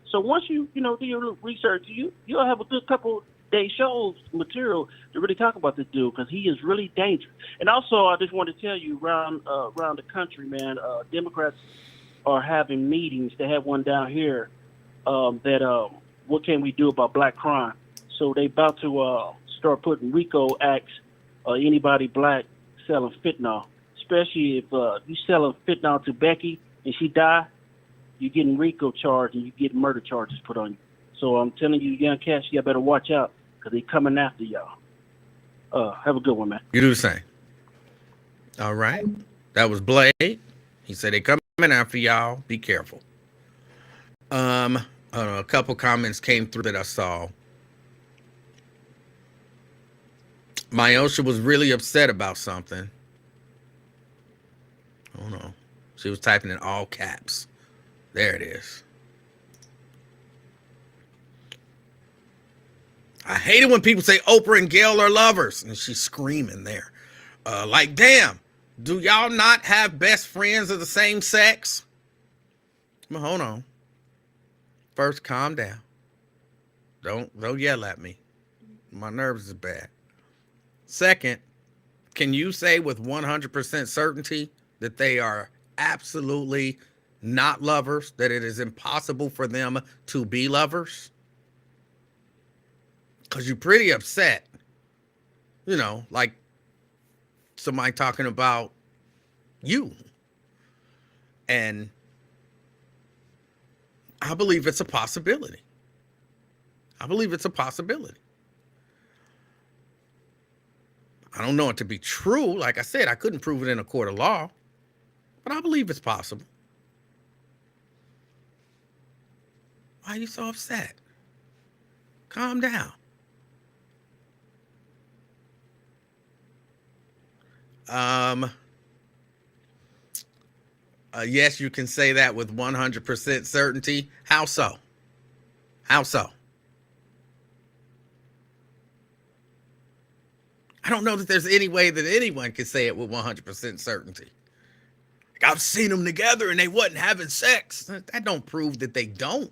So once you do your little research, you'll have a good couple day shows material to really talk about this dude because he is really dangerous. And also, I just want to tell you around the country, man, Democrats are having meetings. They had one down here that what can we do about black crime? So they about to start putting RICO acts. Anybody black selling fentanyl, especially if you selling fentanyl to Becky and she die, you're getting RICO charged and you get murder charges put on you. So I'm telling you, young cats, you better watch out because they coming after y'all. Have a good one, man. you do the same. All right. That was Blade. He said they coming after y'all. Be careful. A couple comments came through that I saw. Myosha was really upset about something. Oh no. She was typing in all caps. There it is. I hate it when people say Oprah and Gail are lovers. And she's screaming there. Like, damn, do y'all not have best friends of the same sex? Well, hold on. First, calm down. Don't yell at me. My nerves is bad. Second, can you say with 100% certainty that they are absolutely not lovers, that it is impossible for them to be lovers? Because you're pretty upset. You know, like somebody talking about you. And I believe it's a possibility. I believe it's a possibility. I don't know it to be true. Like I said, I couldn't prove it in a court of law, but I believe it's possible. Why are you so upset? Calm down. Yes, you can say that with 100% certainty. How so? How so? I don't know that there's any way that anyone can say it with 100% certainty. Like, I've seen them together and they wasn't having sex. That don't prove that they don't.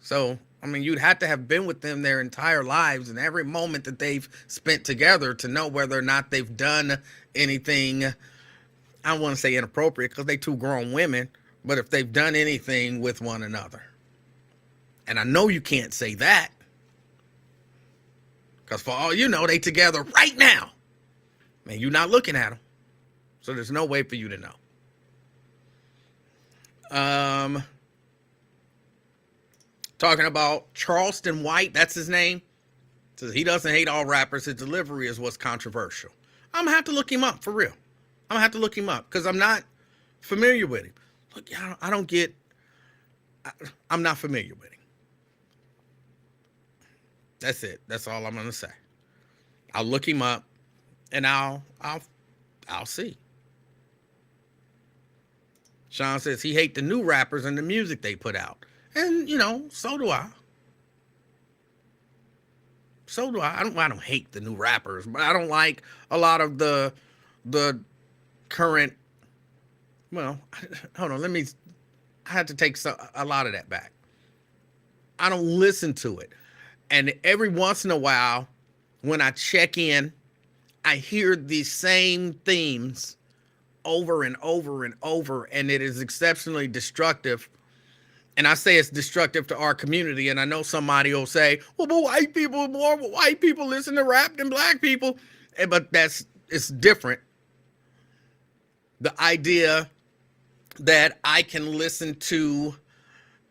So, I mean, you'd have to have been with them their entire lives and every moment that they've spent together to know whether or not they've done anything, I don't want to say inappropriate because they two grown women, but if they've done anything with one another. And I know you can't say that. Because for all you know, they together right now. Man, you're not looking at them. So there's no way for you to know. Talking about Charleston White, that's his name. Says he doesn't hate all rappers. His delivery is what's controversial. I'm going to have to look him up, for real. I'm going to have to look him up because I'm not familiar with him. Look, I'm not familiar with him. That's it. That's all I'm going to say. I'll look him up and I'll see. Sean says he hates the new rappers and the music they put out. And, you know, so do I. So do I. I don't hate the new rappers, but I don't like a lot of the current, well, hold on, I had to take a lot of that back. I don't listen to it. And every once in a while, when I check in, I hear these same themes over and over and over, and it is exceptionally destructive. And I say it's destructive to our community, and I know somebody will say, well, but white people listen to rap than black people. But it's different. The idea that I can listen to,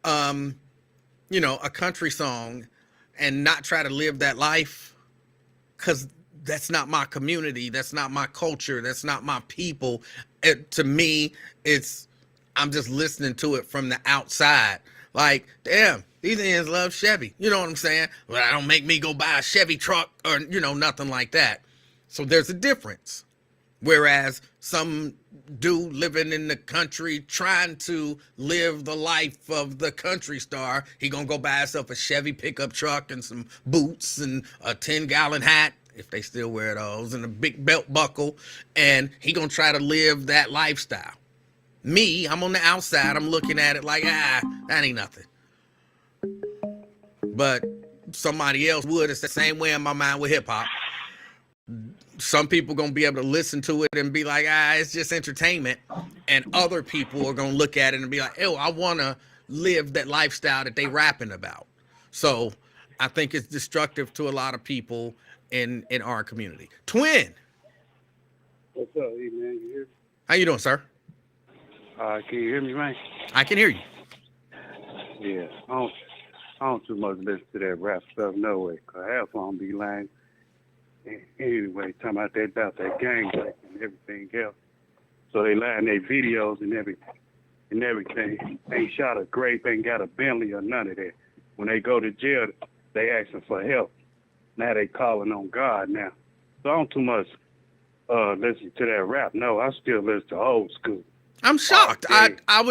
a country song and not try to live that life, because that's not my community, that's not my culture, that's not my people. To me, I'm just listening to it from the outside. Like, damn, these ends love Chevy. You know what I'm saying? Well, that don't make me go buy a Chevy truck or, nothing like that. So there's a difference. Whereas some dude living in the country trying to live the life of the country star, he gonna go buy himself a Chevy pickup truck and some boots and a 10-gallon hat, if they still wear those, and a big belt buckle, and he gonna try to live that lifestyle. Me, I'm on the outside, I'm looking at it like, that ain't nothing. But somebody else would. It's the same way in my mind with hip-hop. Some people gonna be able to listen to it and be like, it's just entertainment. And other people are gonna look at it and be like, I wanna live that lifestyle that they rapping about. So I think it's destructive to a lot of people in our community. Twin. What's up, E, man? You hear me? How you doing, sir? Can you hear me, man? I can hear you. Yeah, I don't too much listen to that rap stuff, no way. Cause half of them be lying. Anyway, talking about that gang and everything else. So they lie in their videos and everything. Ain't shot a grape, ain't got a Bentley or none of that. When they go to jail, they asking for help. Now they calling on God now. So I don't too much listen to that rap. No, I still listen to old school. I'm shocked. Okay. I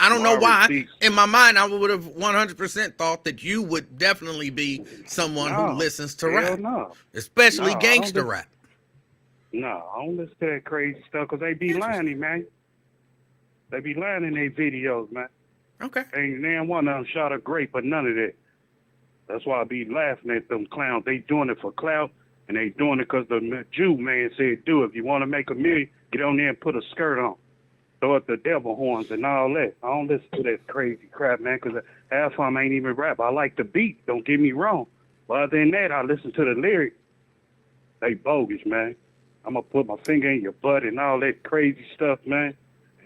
don't know why. Receipts. In my mind, I would have 100% thought that you would definitely be someone who No, listens to hell rap, no. especially No, I don't gangster listen- rap. No, I don't listen to that crazy stuff because they be lying, man. They be lying in their videos, man. Okay. Ain't damn one of them shot a grape or none of that. That's why I be laughing at them clowns. They doing it for clout, and they doing it because the Jew man said, do it. If you want to make a million, get on there and put a skirt on. Throw up the devil horns and all that. I don't listen to that crazy crap, man, because half of them ain't even rap. I like the beat, don't get me wrong. But other than that, I listen to the lyrics. They bogus, man. I'm going to put my finger in your butt and all that crazy stuff, man.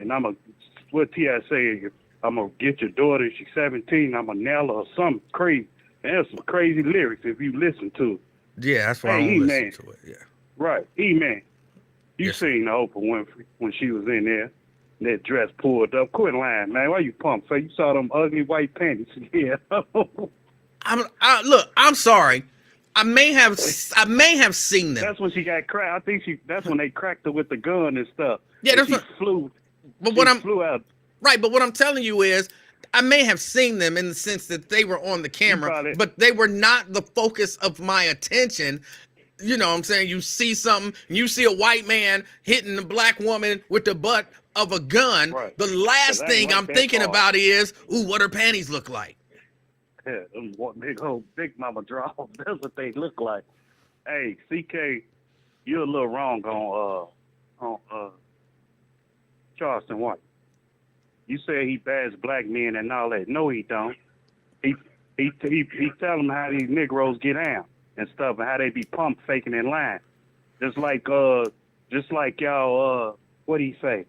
And I'm going to, what T.I. say, I'm going to get your daughter, she's 17, I'm going to nail her or something crazy. And there's some crazy lyrics if you listen to it. Yeah, that's why I Hey, don't listen E-Man. to it. Yeah. Right, E-Man. You Yes, sir. seen Oprah Winfrey when she was in there. That dress pulled up. Quit lying, man. Why you pumped? So you saw them ugly white panties. Yeah. Look, I'm sorry. I may have seen them. That's when she got cracked. I think that's when they cracked her with the gun and stuff. Yeah, And that's she what- flew. But She what I'm flew out. right, but what I'm telling you is I may have seen them in the sense that they were on the camera, probably- but they were not the focus of my attention. You know what I'm saying? You see something, you see a white man hitting a black woman with the butt of a gun. Right. The last 'Cause I thing ain't like I'm that thinking part. about is, ooh, what her panties look like. Yeah, them what big old big mama draws. That's what they look like. Hey, CK, you're a little wrong on Charleston White. You say he bads black men and all that. No, he don't. He tell them how these Negroes get down and stuff and how they be pump faking and lying. Just like y'all what do he say?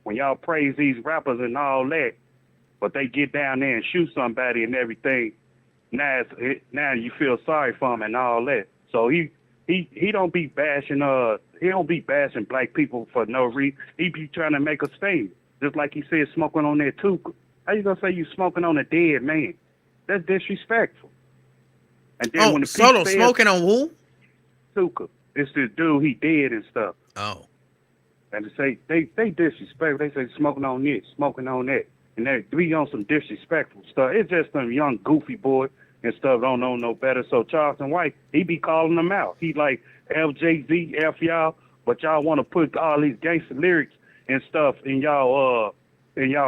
When y'all praise these rappers and all that, but they get down there and shoot somebody and everything, now you feel sorry for him and all that. So he don't be bashing black people for no reason. He be trying to make a statement. Just like he said, smoking on that tuka. How you gonna say you smoking on a dead man? That's disrespectful. And then when the Solo says smoking on who? tuka, it's this dude, he dead and stuff. Oh. And they disrespectful. They say smoking on this, smoking on that. And they be on some disrespectful stuff. It's just some young goofy boy and stuff don't know no better. So Charleston White, he be calling them out. He like LJZ, F y'all, but y'all want to put all these gangster lyrics and stuff in y'all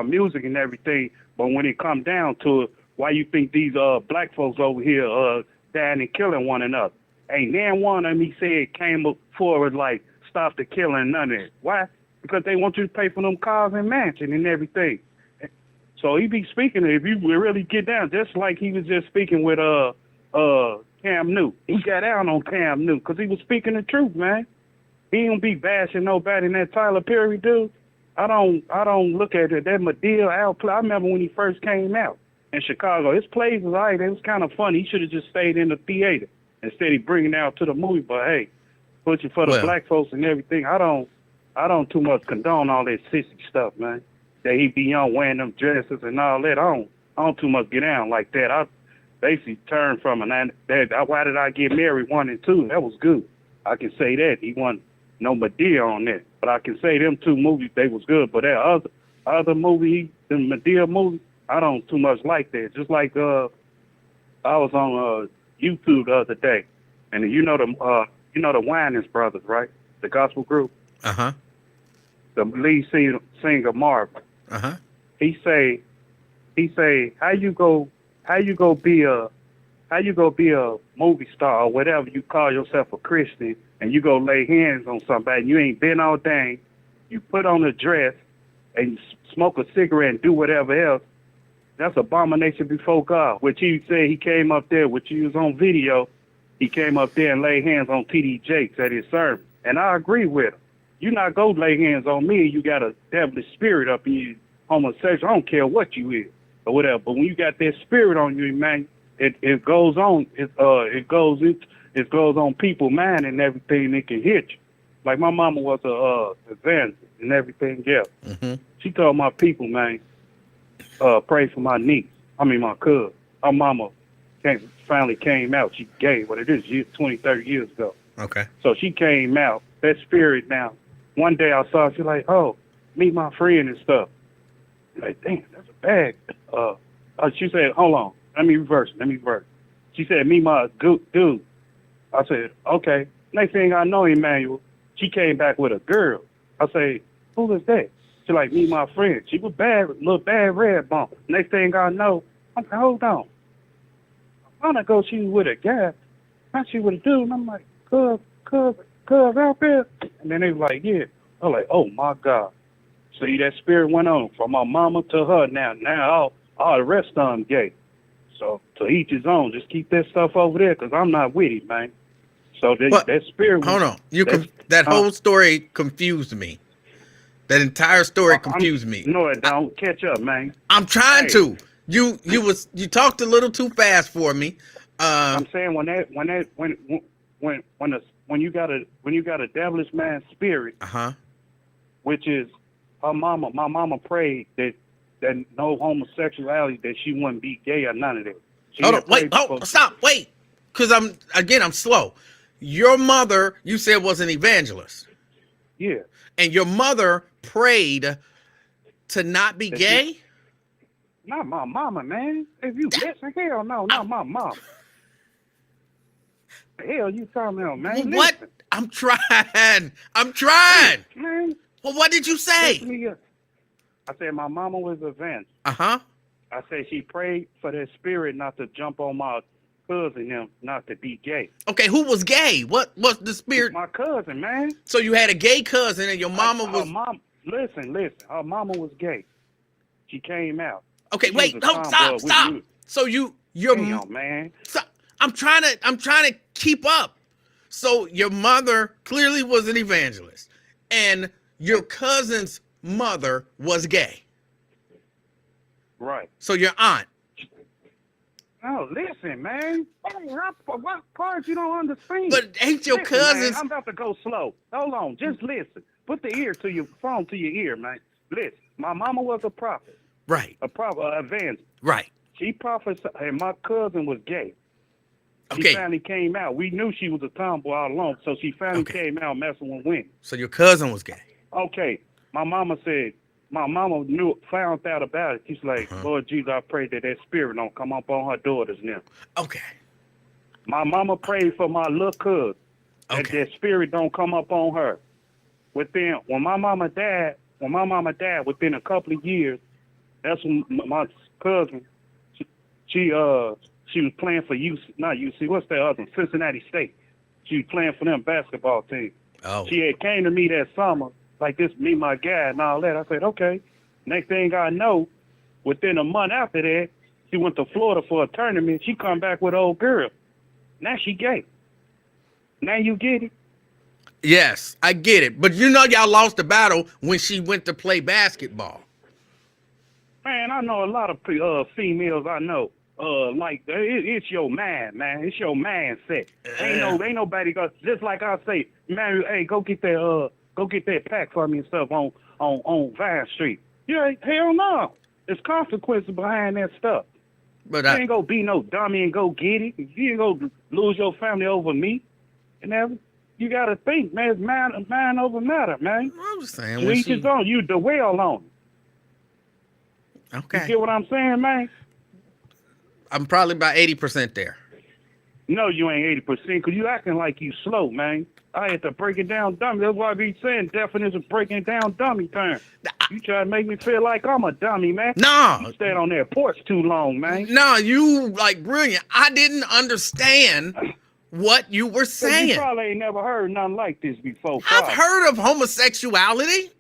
music and everything. But when it come down to it, why you think these black folks over here dying and killing one another? Ain't nan one of them, he said, came up forward like, stop the killing, none of it. Why? Because they want you to pay for them cars and mansion and everything. So he be speaking, if you really get down, just like he was just speaking with Cam Newton. He got out on Cam Newton because he was speaking the truth, man. He don't be bashing nobody in that Tyler Perry dude. I don't look at it. That Medill outplay. I remember when he first came out in Chicago. His plays was all right. It was kind of funny. He should have just stayed in the theater instead of bringing it out to the movie. But hey, pushing for the black folks and everything. I don't too much condone all that sissy stuff, man. That he be on wearing them dresses and all that. I don't too much get down like that. I basically turned from it. Why did I get married 1 and 2? That was good. I can say that. He wasn't no Medea on that. But I can say them 2 movies, they was good. But that other movie, the Medea movie, I don't too much like that. Just like I was on YouTube the other day, and you know the Winans brothers, right? The gospel group. Uh-huh. The lead singer Marvin. Uh-huh. He say, how you go be a movie star or whatever you call yourself a Christian and you go lay hands on somebody and you ain't been ordained, you put on a dress and smoke a cigarette and do whatever else, that's abomination before God. Which he said he came up there, which he was on video, he came up there and laid hands on T.D. Jakes at his service. And I agree with him. You not go lay hands on me, you got a devilish spirit up in you, homosexual. I don't care what you is or whatever. But when you got that spirit on you, man, it goes on. It goes on people's mind and everything. It can hit you. Like my mama was a evangelist and everything else. Mm-hmm. She told my people, man, pray for my niece. My cousin. Her mama finally came out. She gay, but it is 20, 30 years ago. Okay. So she came out. that spirit now. One day I saw her, she's like, oh, meet my friend and stuff. Like, damn, that's a bag. She said, hold on, let me reverse. She said, meet my dude. I said, okay. Next thing I know, Emanuel, she came back with a girl. I say, who is that? She like, meet my friend. She was bad, little bad red bump. Next thing I know, I'm like, hold on. I'm gonna go she was with a guy. Not she with a dude. And I'm like, cuz out there. And then they was like, yeah. I was like, oh my God. See, that spirit went on from my mama to her now. Now all the rest of them gay. So to each his own. Just keep that stuff over there because I'm not with it, man. So that spirit was, hold on. That whole story confused me. That entire story confused me. No, it don't. Catch up, man. I'm trying to. You talked a little too fast for me. I'm saying when you got a devilish man spirit, which is my mama prayed that no homosexuality, that she wouldn't be gay or none of that. Hold on, stop, wait, because I'm slow. Your mother, you said, was an evangelist. Yeah. And your mother prayed to not be gay? Not my mama, man. If you listen, hell no, not my mama. Hell you talking about, man? What? Listen. I'm trying. Man. Well, what did you say? I said my mama was a evangelist. Uh-huh. I said she prayed for that spirit not to jump on my cousin, him not to be gay. Okay, who was gay? What was the spirit? My cousin, man. So you had a gay cousin and your mama was... Listen. Her mama was gay. She came out. Okay, she wait, no, stop. So Damn, man. I'm trying to keep up. So your mother clearly was an evangelist, and your cousin's mother was gay. Right. So your aunt. Oh, listen, man. What part you don't understand? But ain't your cousins? Man, I'm about to go slow. Hold on, just listen. Put the ear to your phone to your ear, man. Listen, my mama was a prophet. Right. A prophet, evangelist. Right. She prophesied, and my cousin was gay. She Okay. finally came out. We knew she was a tomboy all along, so she finally came out messing with women. So your cousin was gay. Okay. My mama found out about it. She's like, Lord Jesus, I pray that spirit don't come up on her daughters now. Okay. My mama prayed for my little cousin that spirit don't come up on her. When my mama died, within a couple of years, that's when my cousin, she was playing for UC, what's that other one? Cincinnati State. She was playing for them basketball team. Oh. She had came to me that summer, like this, me, my guy, and all that. I said, okay. Next thing I know, within a month after that, she went to Florida for a tournament. She come back with an old girl. Now she gay. Now you get it? Yes, I get it. But you know y'all lost the battle when she went to play basketball. Man, I know a lot of females I know. It's your man, man. It's your mindset. Ain't nobody go. Just like I say, man, hey, go get that pack for me and stuff on Vine Street. Yeah, hell no. There's consequences behind that stuff. But you ain't gonna be no dummy and go get it. You ain't gonna lose your family over me. And you gotta think, man. It's mind over matter, man. I'm just saying. You each his own. You dwell on it. Okay. You get what I'm saying, man? I'm probably about 80% there. No, you ain't 80% because you acting like you slow, man. I had to break it down dummy. That's why I be saying definition of breaking it down dummy term. You try to make me feel like I'm a dummy, man. No. You stayed on that porch too long, man. No, you like brilliant. I didn't understand what you were saying. You probably ain't never heard nothing like this before. I've heard of homosexuality.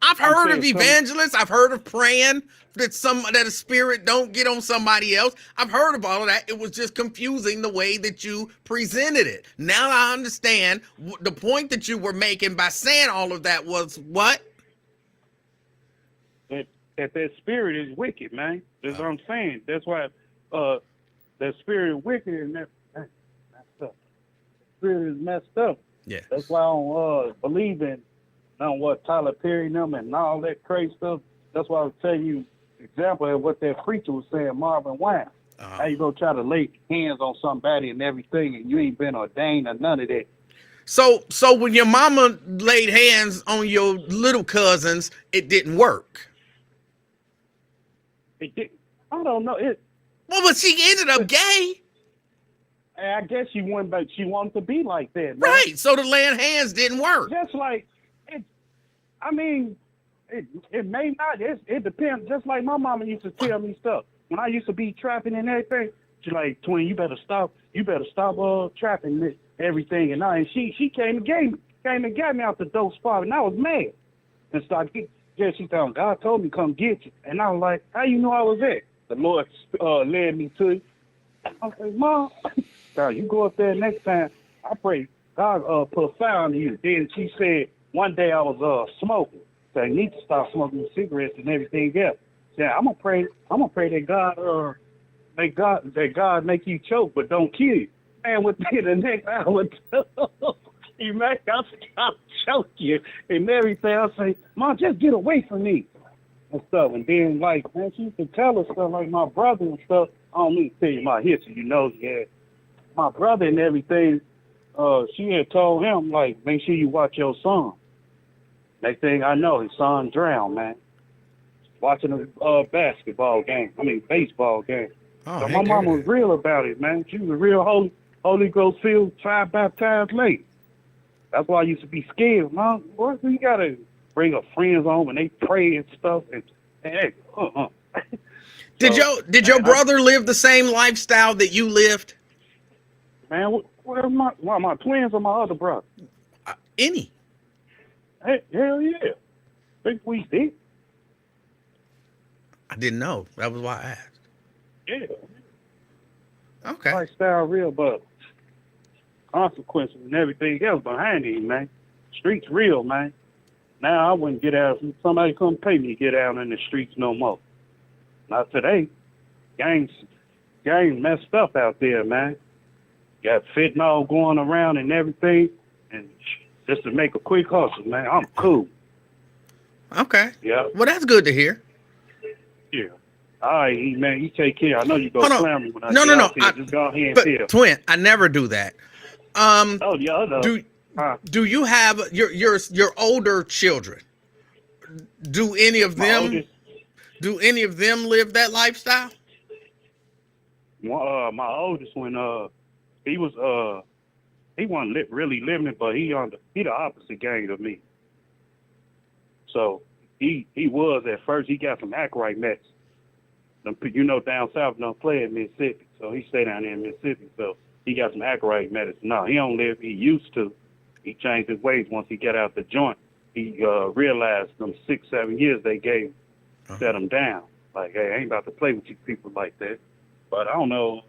I've heard of evangelists. I've heard of praying that a spirit don't get on somebody else. I've heard of all of that. It was just confusing the way that you presented it. Now I understand the point that you were making by saying all of that was what? That spirit is wicked, man. That's what I'm saying. That's why that spirit is wicked and messed up. The spirit is messed up. Yeah. That's why I don't believe in what Tyler Perry and them and all that crazy stuff. That's why I was telling you example of what that preacher was saying, Marvin Wine. How you gonna try to lay hands on somebody and everything and you ain't been ordained or none of that. So when your mama laid hands on your little cousins, it didn't work. It did. I don't know. Well, but she ended up gay. I guess she wanted to be like that, man. Right. So the laying hands didn't work. Just like it. I mean, it may not. It depends. Just like my mama used to tell me stuff when I used to be trapping and everything. She's like, "Twin, you better stop. You better stop trapping everything." And she came and got me out the dope spot, and I was mad. And started. Yeah, she told me, God told me come get you, and I was like, "How you know I was there?" The Lord led me to you. I was like, "Mom, God, you go up there next time. I pray God put fire on you." Then she said, one day I was smoking, so I need to stop smoking cigarettes and everything else. Said, I'm gonna pray that God make you choke, but don't kill you. And within the next hour, you make us stop choke you and everything. I say, Mom, just get away from me and stuff. And then like, man, she used to tell us stuff like my brother and stuff. I don't need to tell you my history, yeah. My brother and everything, she had told him, like, make sure you watch your son. Next thing I know, his son drowned, man. Watching a baseball game. Oh, so my mama was real about it, man. She was a real Holy Ghost filled, child baptized lady. That's why I used to be scared, Mom. Boy, you gotta bring her friends home and they pray and stuff. And hey, Did your brother live the same lifestyle that you lived? Man, what are my twins or my other brother? Any? Hey, hell yeah. Think we did. I didn't know. That was why I asked. Yeah. Okay. Lifestyle real, but consequences and everything else behind it, man. Streets real, man. Now I wouldn't get out if somebody come pay me to get out in the streets no more. Not today. Gangs messed up out there, man. Got fentanyl going around and everything, and just to make a quick hustle, man. I'm cool. Okay. Yeah. Well, that's good to hear. Yeah. All right, E, man. You take care. I know you go slam me when I No. just go ahead and But tell. Twin, I never do that. Oh yeah, I know. Do you have your older children? Do any of them live that lifestyle? My oldest one, he wasn't really living it, but he the opposite gang of me. So he was at first. He got some Ackright meds. Down south don't play in Mississippi, so he stayed down there in Mississippi. So he got some Ackright medicine. No, he don't live. He used to. He changed his ways once he got out the joint. He realized them 6-7 years they gave set him down. Like, hey, I ain't about to play with you people like that. But I don't know.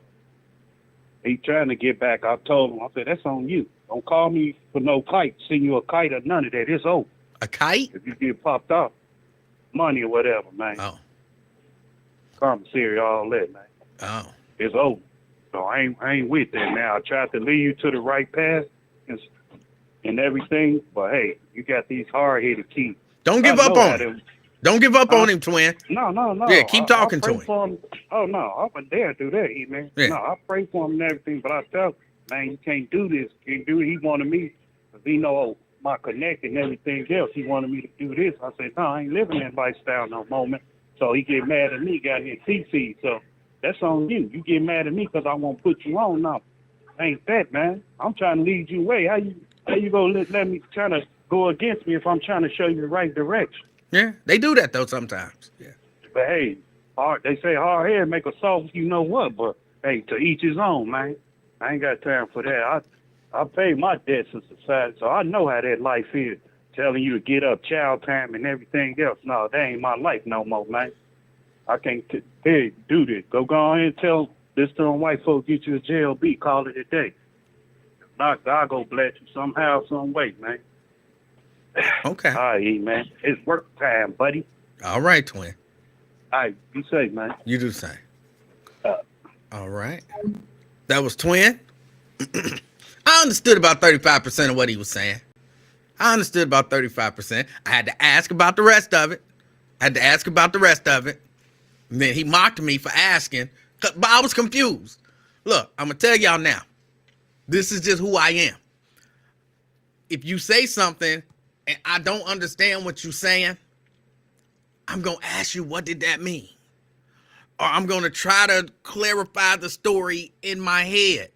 He trying to get back. I told him, I said, that's on you. Don't call me for no kite. Send you a kite or none of that. It's over. A kite? If you get popped off, money or whatever, man. Oh. Commissary, all that, man. Oh. It's over. So I ain't with that now. I tried to lead you to the right path and everything, but hey, you got these hard-headed kids. Don't give up on him. Don't give up on him, Twin. No. Yeah, keep talking to him. Oh, no, I wouldn't dare do that, man. Yeah. No, I pray for him and everything, but I tell him, man, you can't do this. You can't do it. He wanted me, because he know my connect and everything else. He wanted me to do this. I said, no, I ain't living that lifestyle no moment. So he get mad at me, got his CC. So that's on you. You get mad at me because I won't put you on now. Ain't that, man? I'm trying to lead you away. How you gonna let me trying to go against me if I'm trying to show you the right direction? Yeah, they do that though sometimes. Yeah. But hey, they say hard head make a soft, you know what? But hey, to each his own, man. I ain't got time for that. I paid my debts in society, so I know how that life is. Telling you to get up, child time, and everything else. No, that ain't my life no more, man. I can't do this. Go ahead and tell this damn white folks get you a JLB. Call it a day. If not, God go bless you somehow, some way, man. Okay. All right, man. It's work time, buddy. All right, Twin. All right, be safe, man. You do the same. All right. That was Twin. I understood about 35% of what he was saying. I understood about 35%. I had to ask about the rest of it. And then he mocked me for asking, but I was confused. Look, I'm going to tell y'all now. This is just who I am. if you say something and I don't understand what you're saying, I'm going to ask you, what did that mean? Or I'm going to try to clarify the story in my head.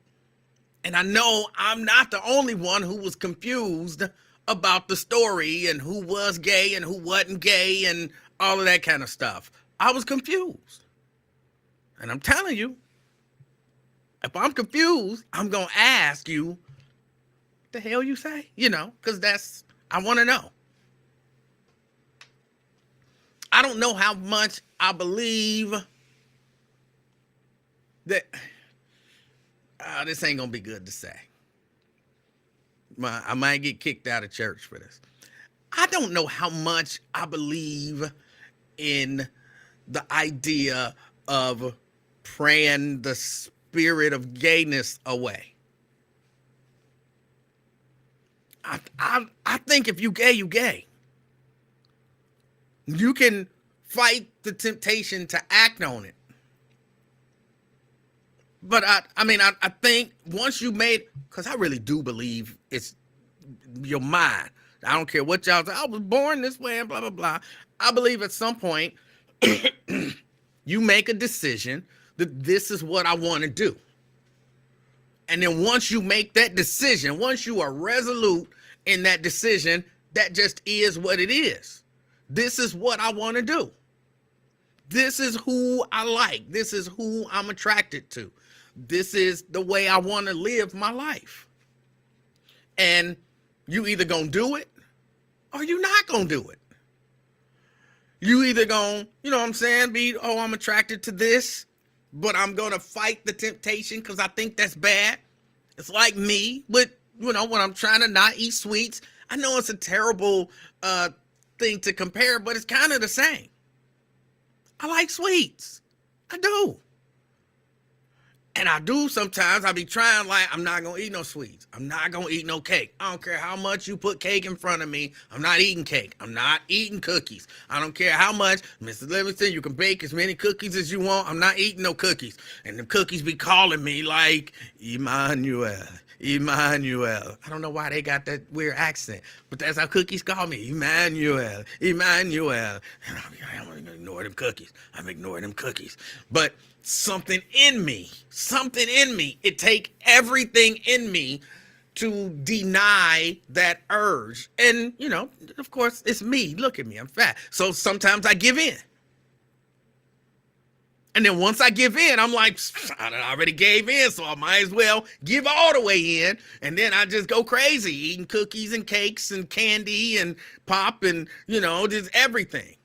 And I know I'm not the only one who was confused about the story and who was gay and who wasn't gay and all of that kind of stuff. I was confused. And I'm telling you, if I'm confused, I'm going to ask you, what the hell you say? You know, because I want to know. I don't know how much I believe that this ain't going to be good to say. I might get kicked out of church for this. I don't know how much I believe in the idea of praying the spirit of gayness away. I think if you gay, you gay. You can fight the temptation to act on it. But I think once you made, because I really do believe it's your mind. I don't care what y'all say. I was born this way and blah, blah, blah. I believe at some point you make a decision that this is what I want to do. And then once you make that decision, once you are resolute in that decision, that just is what it is. This is what I want to do. This is who I like. This is who I'm attracted to. This is the way I want to live my life. And you either gonna do it or you not gonna do it. You either gonna, you know what I'm saying, I'm attracted to this, but I'm gonna fight the temptation because I think that's bad. It's like me with, when I'm trying to not eat sweets. I know it's a terrible thing to compare, but it's kind of the same. I like sweets. I do. And I do sometimes. I be trying, like, I'm not going to eat no sweets. I'm not going to eat no cake. I don't care how much you put cake in front of me. I'm not eating cake. I'm not eating cookies. I don't care how much, Mr. Livingston, you can bake as many cookies as you want. I'm not eating no cookies. And the cookies be calling me like, Emanuel. Emanuel. I don't know why they got that weird accent, but that's how cookies call me. Emanuel. Emanuel. And I'm going to ignore them cookies. I'm ignoring them cookies. But something in me, it take everything in me to deny that urge. And, of course, it's me. Look at me. I'm fat. So sometimes I give in. And then once I give in, I'm like, I already gave in, so I might as well give all the way in. And then I just go crazy, eating cookies and cakes and candy and pop and, just everything.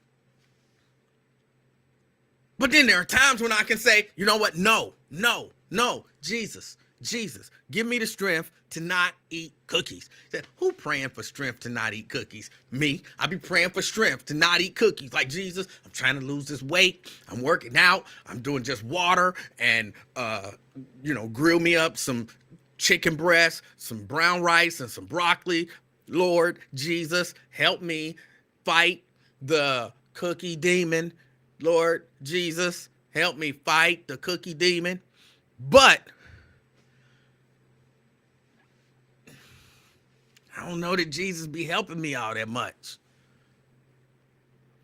But then there are times when I can say, you know what? No, Jesus, give me the strength to not eat cookies. Said, who praying for strength to not eat cookies? Me. I be praying for strength to not eat cookies. Like, Jesus, I'm trying to lose this weight. I'm working out. I'm doing just water and, grill me up some chicken breast, some brown rice, and some broccoli. Lord Jesus, help me fight the cookie demon. Lord Jesus, help me fight the cookie demon. But I don't know that Jesus be helping me all that much.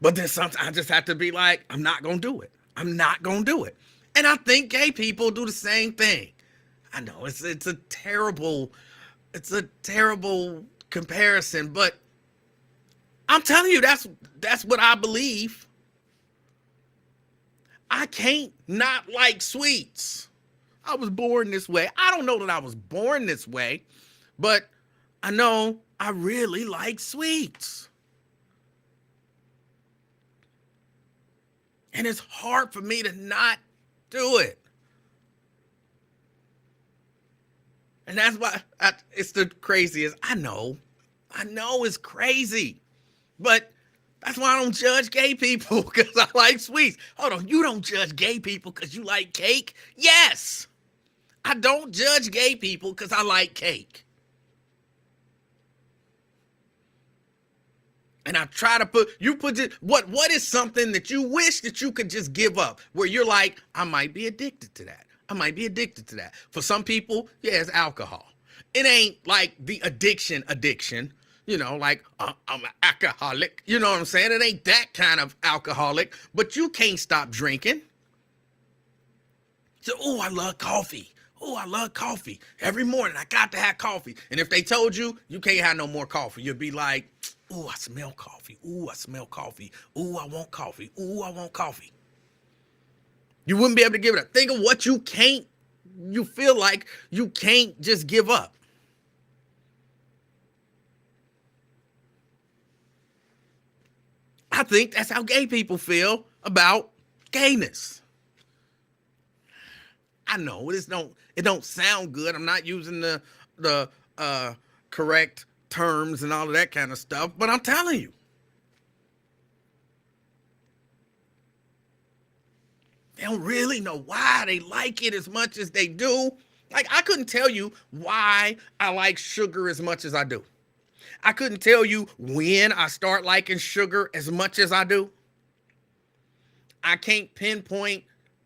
But then sometimes I just have to be like, I'm not going to do it. I'm not going to do it. And I think gay people do the same thing. I know it's a terrible comparison, but I'm telling you, that's what I believe. I can't not like sweets. I was born this way. I don't know that I was born this way, but I know I really like sweets. And it's hard for me to not do it. And that's why it's the craziest. I know it's crazy, but that's why I don't judge gay people, because I like sweets. Hold on, you don't judge gay people because you like cake? Yes. I don't judge gay people because I like cake. And I try to put it, what is something that you wish that you could just give up, where you're like, I might be addicted to that. I might be addicted to that. For some people, yeah, it's alcohol. It ain't like the addiction, like I'm an alcoholic. You know what I'm saying? It ain't that kind of alcoholic, but you can't stop drinking. So, oh, I love coffee. Oh, I love coffee. Every morning I got to have coffee. And if they told you can't have no more coffee, you'd be like, oh, I smell coffee. Oh, I smell coffee. Oh, I want coffee. Oh, I want coffee. You wouldn't be able to give it up. Think of what you feel like you can't just give up. I think that's how gay people feel about gayness. I know it don't sound good. I'm not using the correct terms and all of that kind of stuff, but I'm telling you. They don't really know why they like it as much as they do. Like, I couldn't tell you why I like sugar as much as I do. I couldn't tell you when I start liking sugar as much as I do. I can't pinpoint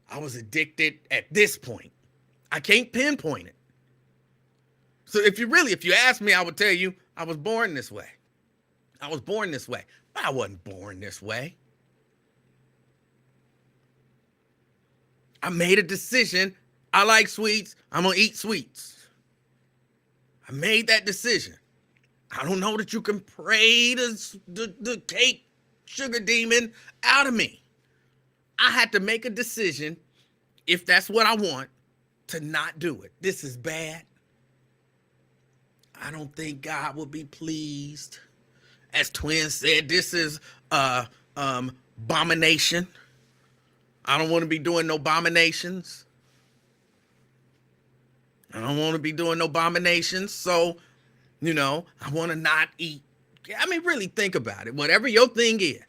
I was addicted at this point. I can't pinpoint it. So if you ask me, I would tell you I was born this way. I was born this way, but I wasn't born this way. I made a decision. I like sweets. I'm going to eat sweets. I made that decision. I don't know that you can pray the cake sugar demon out of me. I had to make a decision, if that's what I want, to not do it. This is bad. I don't think God will be pleased. As Twin said, this is abomination. I don't want to be doing no abominations. I don't want to be doing no abominations. So, I want to not eat. I mean, really think about it. Whatever your thing is.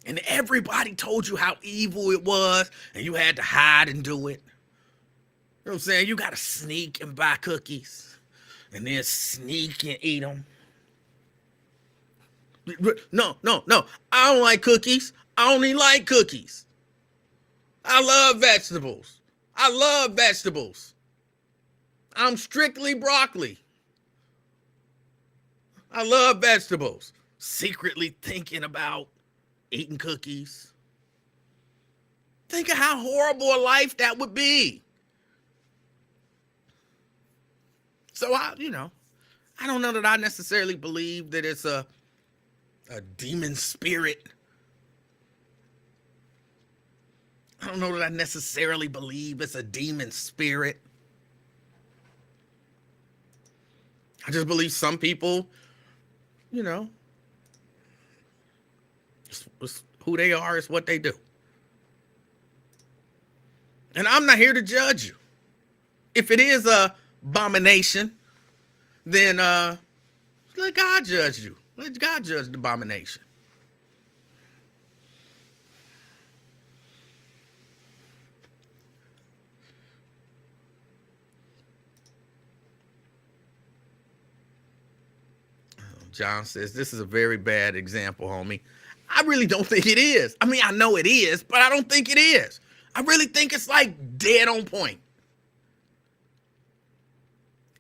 And everybody told you how evil it was, and you had to hide and do it. You know what I'm saying? You got to sneak and buy cookies, and then sneak and eat them. No. I don't like cookies. I only like cookies. I love vegetables. I'm strictly broccoli. I love vegetables. Secretly thinking about eating cookies. Think of how horrible a life that would be. So I don't know that I necessarily believe that it's a demon spirit. I don't know that I necessarily believe it's a demon spirit. I just believe some people, it's who they are is what they do. And I'm not here to judge you. If it is a abomination, then let God judge you. Let God judge the abomination. John says, this is a very bad example, homie. I really don't think it is. I mean, I know it is, but I don't think it is. I really think it's like dead on point.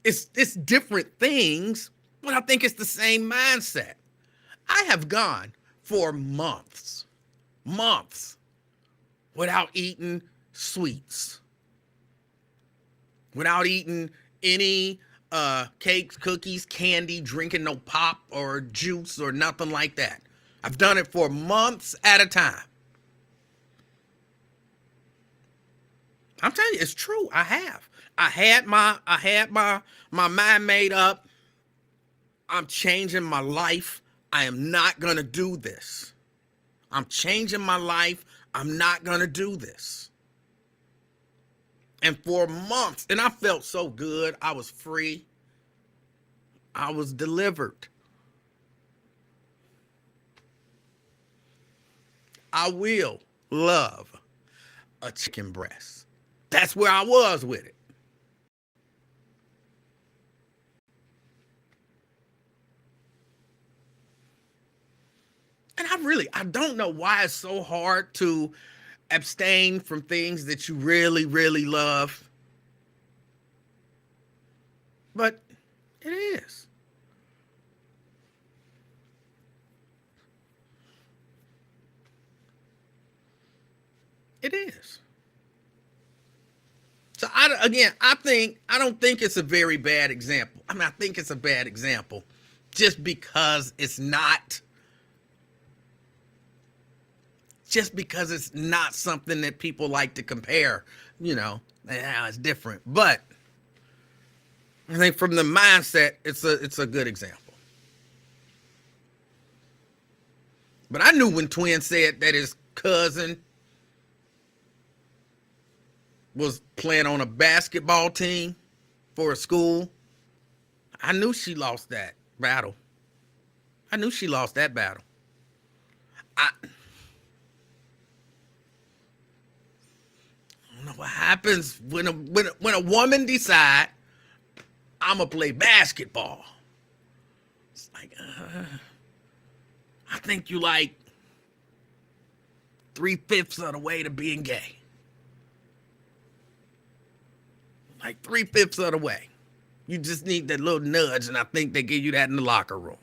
It's different things, but I think it's the same mindset. I have gone for months without eating sweets, without eating any cakes, cookies, candy, drinking no pop or juice or nothing like that. I've done it for months at a time. I'm telling you, it's true. I have. I had my mind made up. I'm changing my life. I am not gonna do this. I'm changing my life. I'm not gonna do this. And for months, and I felt so good. I was free. I was delivered. I will love a chicken breast. That's where I was with it. And I don't know why it's so hard to abstain from things that you really, really love. But it is. It is. So I don't think it's a very bad example. I mean, I think it's a bad example just because it's not something that people like to compare, it's different. But I think from the mindset, it's a good example. But I knew when Twin said that his cousin was playing on a basketball team for a school, I knew she lost that battle. I knew she lost that battle. I don't know what happens when a woman decide I'm gonna play basketball. It's like, I think you like 3/5 of the way to being gay. Like 3/5 of the way. You just need that little nudge, and I think they give you that in the locker room.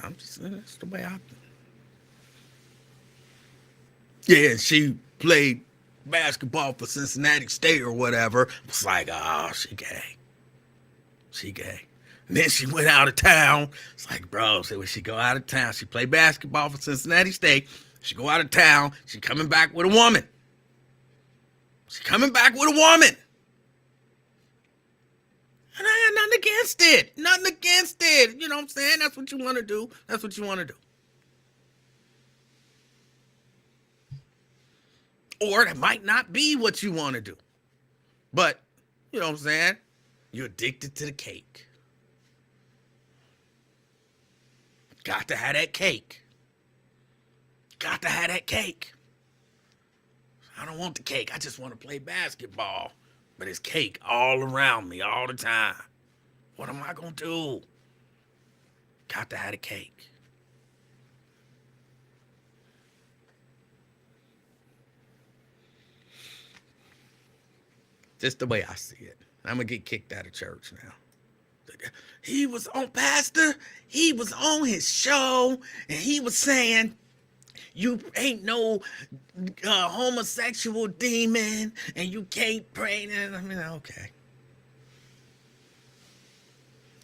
I'm just saying that's the way I think. Yeah, she played basketball for Cincinnati State or whatever. It's like, oh, she gay. She gay. And then she went out of town. It's like, bro, so when she go out of town, she played basketball for Cincinnati State. She go out of town. She coming back with a woman. She coming back with a woman. And I got nothing against it. Nothing against it. You know what I'm saying? That's what you want to do. That's what you want to do. Or that might not be what you want to do. But, you know what I'm saying? You're addicted to the cake. Got to have that cake. Got to have that cake. I don't want the cake. I just want to play basketball. But it's cake all around me all the time. What am I going to do? Got to have the cake. Just the way I see it. I'm going to get kicked out of church now. He was on Pastor. He was on his show. And he was saying, you ain't no homosexual demon, and you can't pray. And I mean, okay.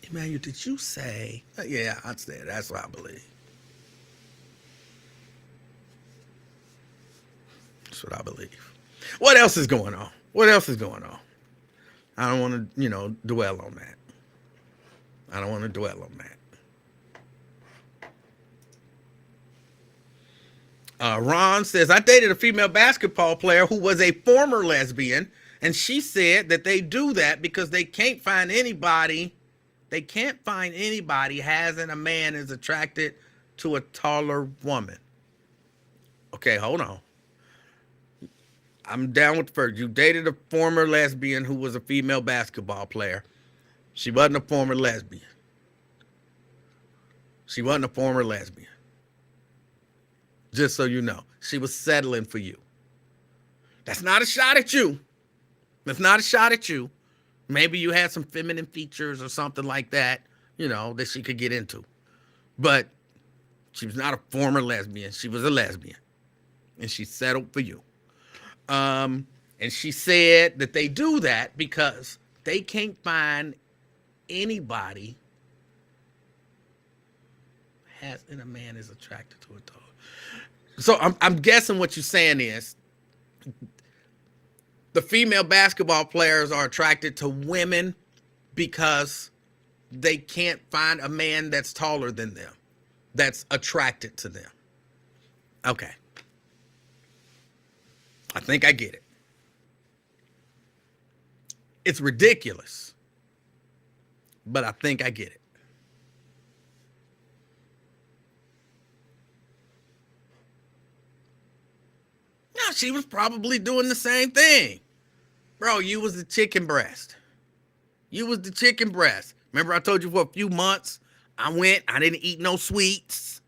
Emanuel, did you say? Yeah, I said that's what I believe. That's what I believe. What else is going on? What else is going on? I don't want to, dwell on that. I don't want to dwell on that. Ron says, I dated a female basketball player who was a former lesbian, and she said that they do that because they can't find anybody having a man is attracted to a taller woman. Okay, hold on. I'm down with the first. You dated a former lesbian who was a female basketball player. She wasn't a former lesbian. She wasn't a former lesbian. Just so you know, she was settling for you. That's not a shot at you. That's not a shot at you. Maybe you had some feminine features or something like that, that she could get into. But she was not a former lesbian. She was a lesbian. And she settled for you. And she said that they do that because they can't find anybody and a man is attracted to a dog. So I'm guessing what you're saying is the female basketball players are attracted to women because they can't find a man that's taller than them, that's attracted to them. Okay. I think I get it. It's ridiculous, but I think I get it. Now, she was probably doing the same thing. Bro, you was the chicken breast. You was the chicken breast. Remember I told you for a few months, I didn't eat no sweets.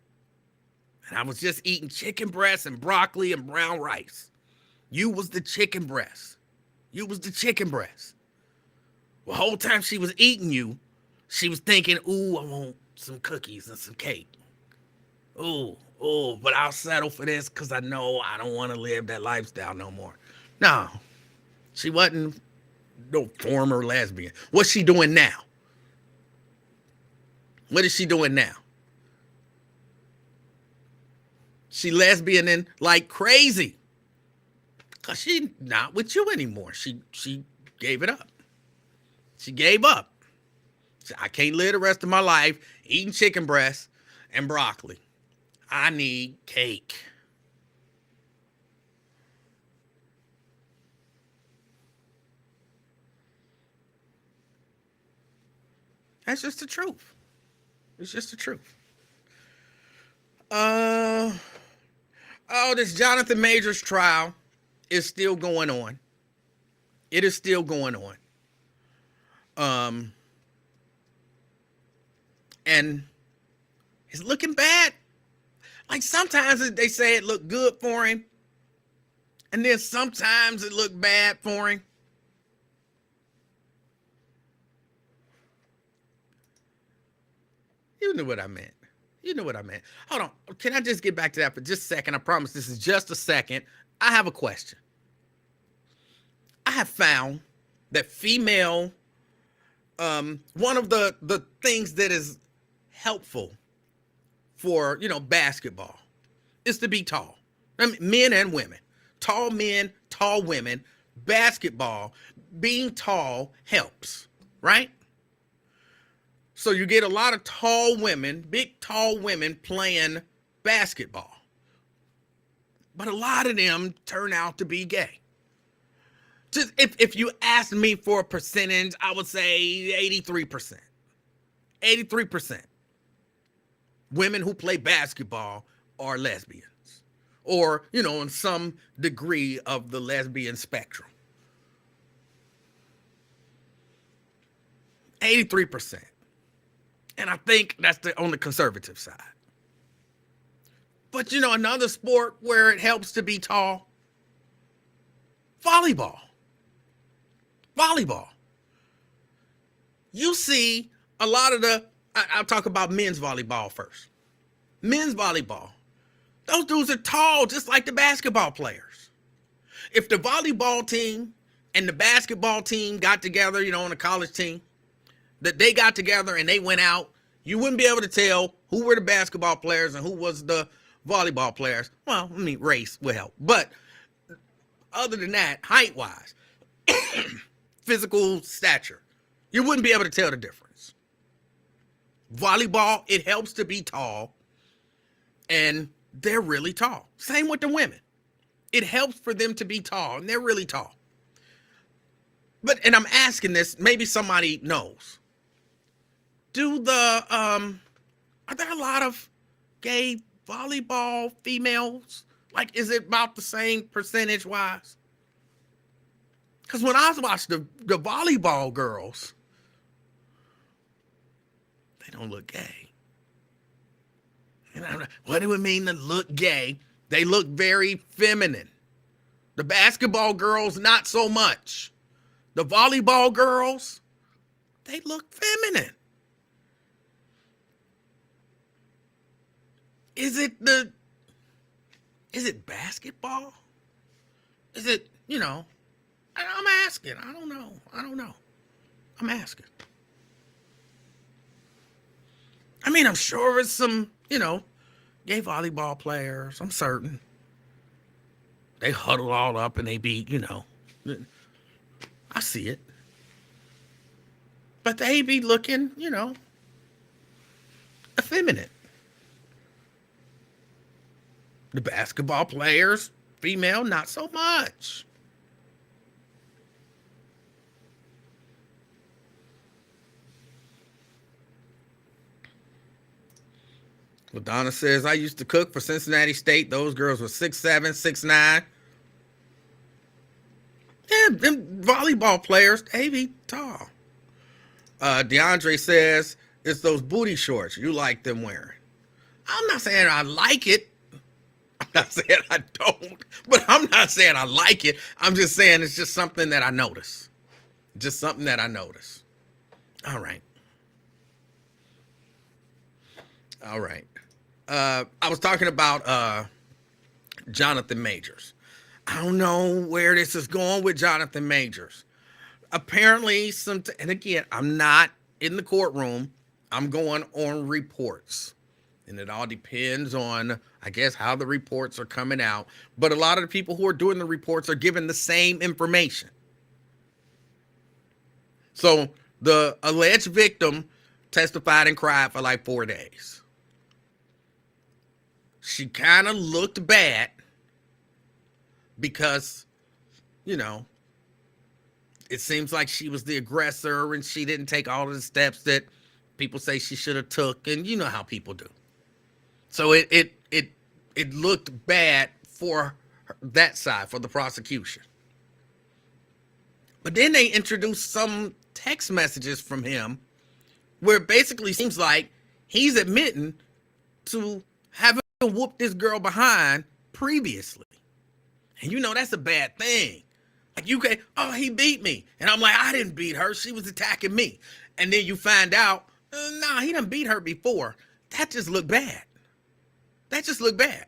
And I was just eating chicken breast and broccoli and brown rice. You was the chicken breast. You was the chicken breast. The whole time she was eating you, she was thinking, ooh, I want some cookies and some cake. Ooh, but I'll settle for this because I know I don't want to live that lifestyle no more. No, she wasn't no former lesbian. What's she doing now? What is she doing now? She lesbianing like crazy. Because she's not with you anymore. She gave it up. She gave up. I can't live the rest of my life eating chicken breast and broccoli. I need cake. That's just the truth. It's just the truth. This Jonathan Majors trial is still going on. It is still going on. And it's looking bad. Like sometimes they say it looked good for him. And then sometimes it looked bad for him. You knew what I meant. You know what I meant. Hold on. Can I just get back to that for just a second? I promise this is just a second. I have a question. I have found that female, one of the things that is helpful for, basketball is to be tall. I mean, men and women. Tall men, tall women. Basketball, being tall helps, right? So you get a lot of tall women, big tall women playing basketball. But a lot of them turn out to be gay. Just if you asked me for a percentage, I would say 83%. 83%. Women who play basketball are lesbians. Or, in some degree of the lesbian spectrum. 83%. And I think that's on the conservative side. But, another sport where it helps to be tall, volleyball. Volleyball. You see a lot of I'll talk about men's volleyball first. Men's volleyball. Those dudes are tall, just like the basketball players. If the volleyball team and the basketball team got together, on a college team, that they got together and they went out, you wouldn't be able to tell who were the basketball players and who was the volleyball players. Well, race would help. But other than that, height-wise, physical stature, you wouldn't be able to tell the difference. Volleyball, it helps to be tall, and they're really tall. Same with the women. It helps for them to be tall, and they're really tall. And I'm asking this, maybe somebody knows. Are there a lot of gay volleyball females? Like, is it about the same percentage-wise? Because when I watch the volleyball girls, they don't look gay. What do it mean to look gay? They look very feminine. The basketball girls, not so much. The volleyball girls, they look feminine. Is it basketball? Is it, I'm asking. I don't know. I'm asking. I'm sure it's some, gay volleyball players. I'm certain. They huddle all up and they be, I see it. But they be looking, effeminate. The basketball players, female, not so much. LaDonna says, I used to cook for Cincinnati State. Those girls were 6'7", 6'9". Yeah, them volleyball players, they be tall. DeAndre says, it's those booty shorts you like them wearing. I'm not saying I like it. I'm not saying I don't, but I'm not saying I like it. I'm just saying it's just something that I notice. Just something that I notice. All right. All right. I was talking about Jonathan Majors. I don't know where this is going with Jonathan Majors. Apparently, and again, I'm not in the courtroom. I'm going on reports. And it all depends on, I guess, how the reports are coming out. But a lot of the people who are doing the reports are giving the same information. So the alleged victim testified and cried for like 4 days. She kind of looked bad because, you know, it seems like she was the aggressor and she didn't take all of the steps that people say she should have took. And you know how people do. So it looked bad for that side, for the prosecution. But then they introduced some text messages from him where it basically seems like he's admitting to having whooped this girl behind previously. And you know that's a bad thing. Like you can, oh, he beat me. And I'm like, I didn't beat her. She was attacking me. And then you find out, nah, he done beat her before. That just looked bad. That just looked bad.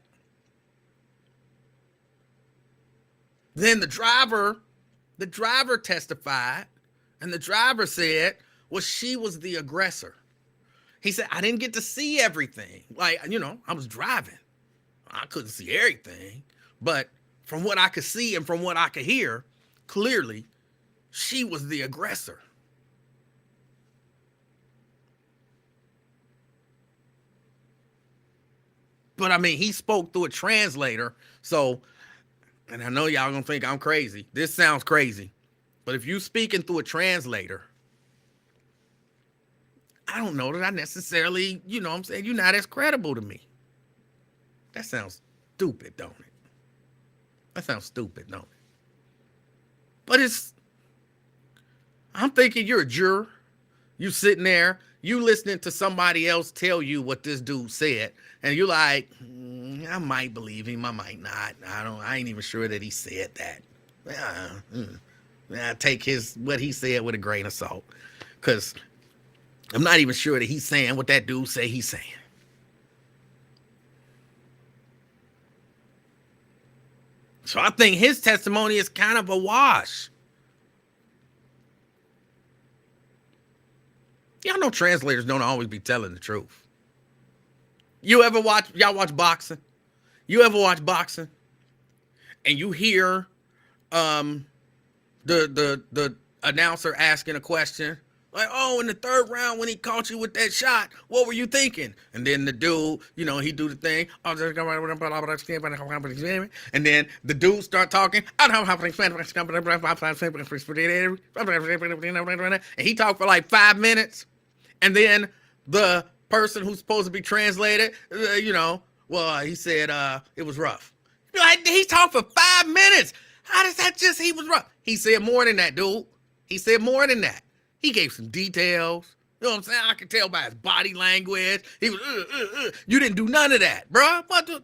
Then the driver testified, and the driver said, well, she was the aggressor. He said, I didn't get to see everything. Like, you know, I was driving. I couldn't see everything. But from what I could see and from what I could hear, clearly, she was the aggressor. But I mean, he spoke through a translator. So, and I know y'all gonna think I'm crazy. This sounds crazy. But if you speaking through a translator, I don't know that I necessarily, you know what I'm saying, you're not as credible to me. That sounds stupid, don't it? That sounds stupid, don't it? But I'm thinking you're a juror. You sitting there, you listening to somebody else tell you what this dude said, and you're like, I might believe him, I might not. I ain't even sure that he said that. I take what he said with a grain of salt, because I'm not even sure that he's saying what that dude say he's saying. So I think his testimony is kind of a wash. Y'all know translators don't always be telling the truth. Y'all watch boxing? You ever watch boxing? And you hear the announcer asking a question, like, oh, in the third round when he caught you with that shot, what were you thinking? And then the dude, you know, he do the thing. And then the dude start talking. And he talked for like 5 minutes. And then the person who's supposed to be translated, he said it was rough. Like, he talked for 5 minutes. How does that just, he was rough? He said more than that, dude. He said more than that. He gave some details. You know what I'm saying? I could tell by his body language. He was, You didn't do none of that, bro. What the?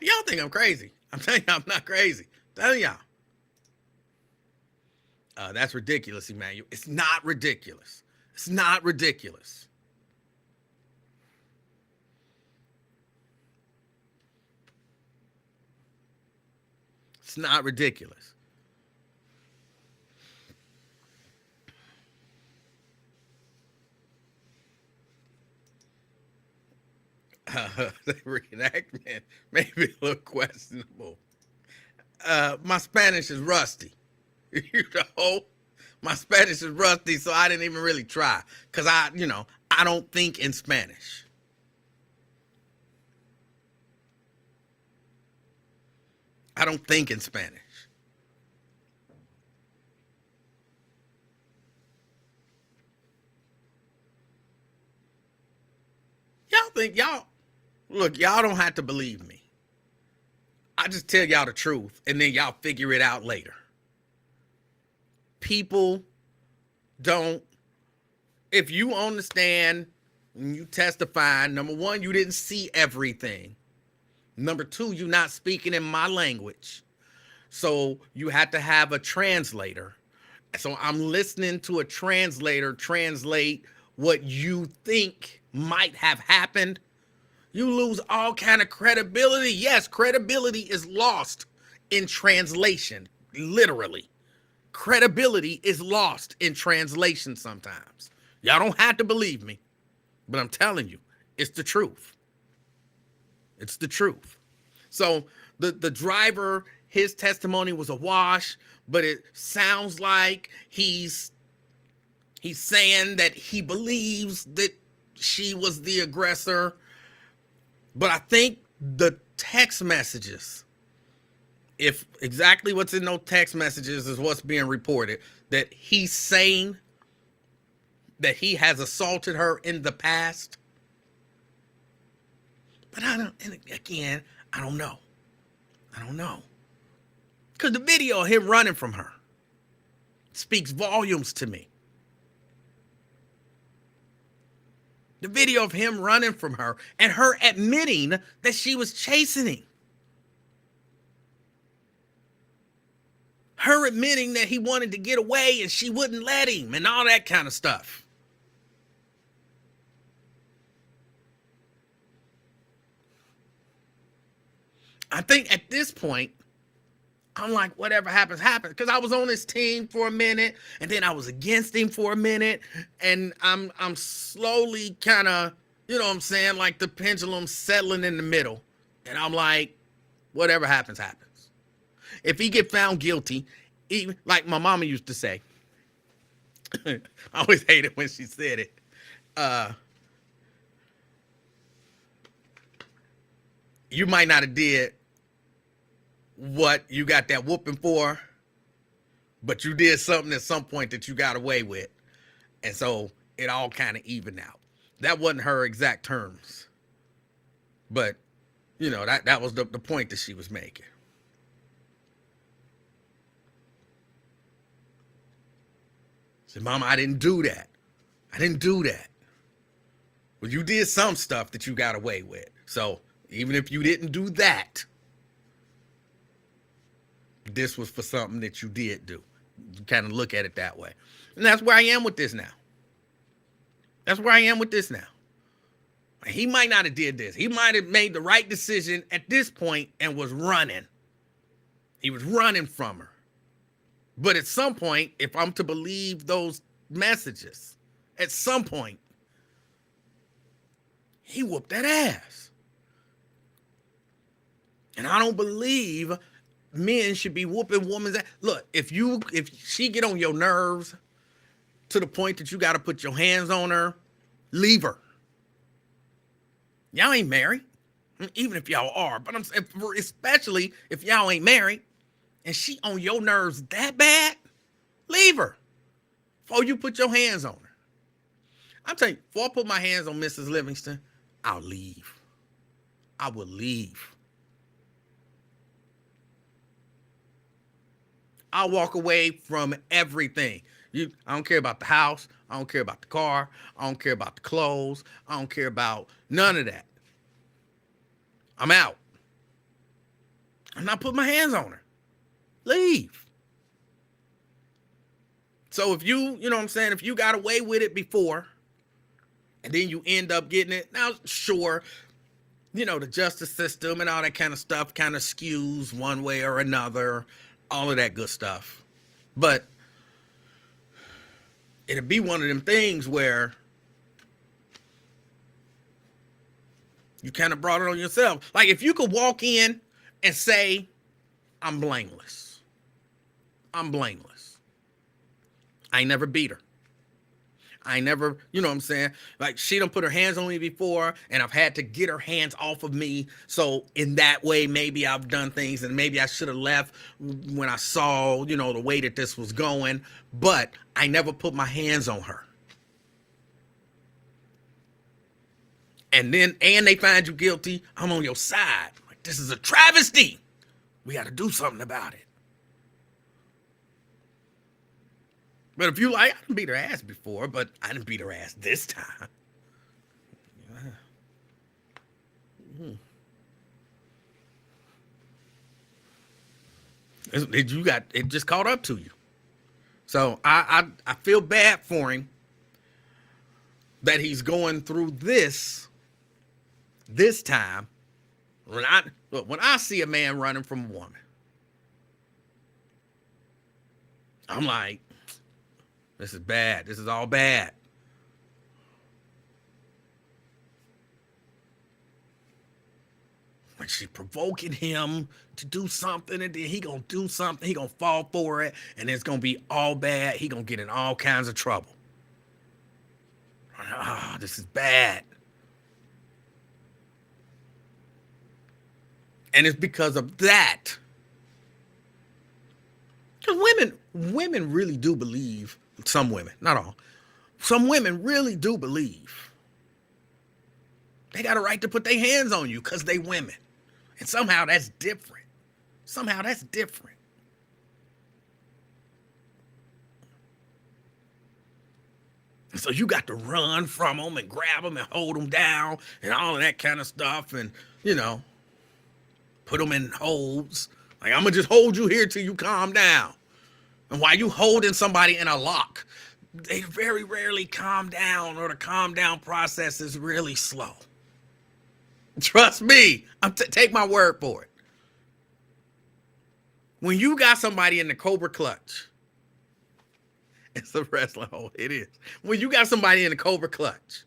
Y'all think I'm crazy. I'm telling y'all I'm not crazy. I'm telling y'all. That's ridiculous, Emanuel. It's not ridiculous. It's not ridiculous. It's not ridiculous. The reenactment may be a little questionable. My Spanish is rusty. You know, my Spanish is rusty, so I didn't even really try. Because I don't think in Spanish. I don't think in Spanish. Y'all don't have to believe me. I just tell y'all the truth, and then y'all figure it out later. people don't, if you understand when you testify, number one, you didn't see everything. Number two, you're not speaking in my language. So you had to have a translator. So I'm listening to a translator translate what you think might have happened. You lose all kind of credibility. Yes, credibility is lost in translation, literally. Credibility is lost in translation sometimes. Y'all don't have to believe me, but I'm telling you, it's the truth. It's the truth. So the driver, his testimony was a wash, but it sounds like he's saying that he believes that she was the aggressor. But I think the text messages, if exactly what's in those text messages is what's being reported, that he's saying that he has assaulted her in the past. But I don't know. I don't know. Because the video of him running from her speaks volumes to me. The video of him running from her and her admitting that she was chasing him. Her admitting that he wanted to get away and she wouldn't let him and all that kind of stuff. I think at this point, I'm like, whatever happens, happens. Because I was on his team for a minute, and then I was against him for a minute, and I'm slowly kind of, you know what I'm saying, like the pendulum settling in the middle. And I'm like, whatever happens, happens. If he get found guilty, even like my mama used to say, I always hated when she said it. You might not have did what you got that whooping for, but you did something at some point that you got away with. And so it all kind of evened out. That wasn't her exact terms, but you know, that was the point that she was making. She said, Mama, I didn't do that. I didn't do that. Well, you did some stuff that you got away with. So even if you didn't do that, this was for something that you did do. You kind of look at it that way. And that's where I am with this now. That's where I am with this now. He might not have did this. He might have made the right decision at this point and was running. He was running from her. But at some point, if I'm to believe those messages, at some point, he whooped that ass. And I don't believe men should be whooping women's ass. Look, if she get on your nerves to the point that you got to put your hands on her, leave her. Y'all ain't married, even if y'all are. But I'm saying, especially if y'all ain't married, and she on your nerves that bad, leave her before you put your hands on her. I'm telling you, before I put my hands on Mrs. Livingston, I'll leave. I will leave. I'll walk away from everything. I don't care about the house. I don't care about the car. I don't care about the clothes. I don't care about none of that. I'm out. I'm not putting my hands on her. Leave. So if you know what I'm saying, if you got away with it before and then you end up getting it, now sure, you know, the justice system and all that kind of stuff kind of skews one way or another, all of that good stuff. But it'd be one of them things where you kind of brought it on yourself. Like if you could walk in and say, I'm blameless. I'm blameless. I ain't never beat her. I never, you know what I'm saying? Like she done put her hands on me before and I've had to get her hands off of me. So in that way, maybe I've done things and maybe I should have left when I saw, you know, the way that this was going, but I never put my hands on her. And they find you guilty. I'm on your side. Like, this is a travesty. We got to do something about it. But if you like, I didn't beat her ass before, but I didn't beat her ass this time. It just caught up to you. So I feel bad for him that he's going through this time. When I see a man running from a woman, I'm like, this is bad. This is all bad. Like, she provoking him to do something, and then he gonna do something. He gonna fall for it, and it's gonna be all bad. He gonna get in all kinds of trouble. Ah, this is bad. And it's because of that. Because women really do believe, some women, not all, some women really do believe they got a right to put their hands on you because they women. And somehow that's different. Somehow that's different. So you got to run from them and grab them and hold them down and all of that kind of stuff, and, you know, put them in holds. Like, I'm going to just hold you here till you calm down. And while you holding somebody in a lock, they very rarely calm down, or the calm down process is really slow. Trust me. Take my word for it. When you got somebody in the Cobra Clutch, it's a wrestling hold. It is. When you got somebody in the Cobra Clutch,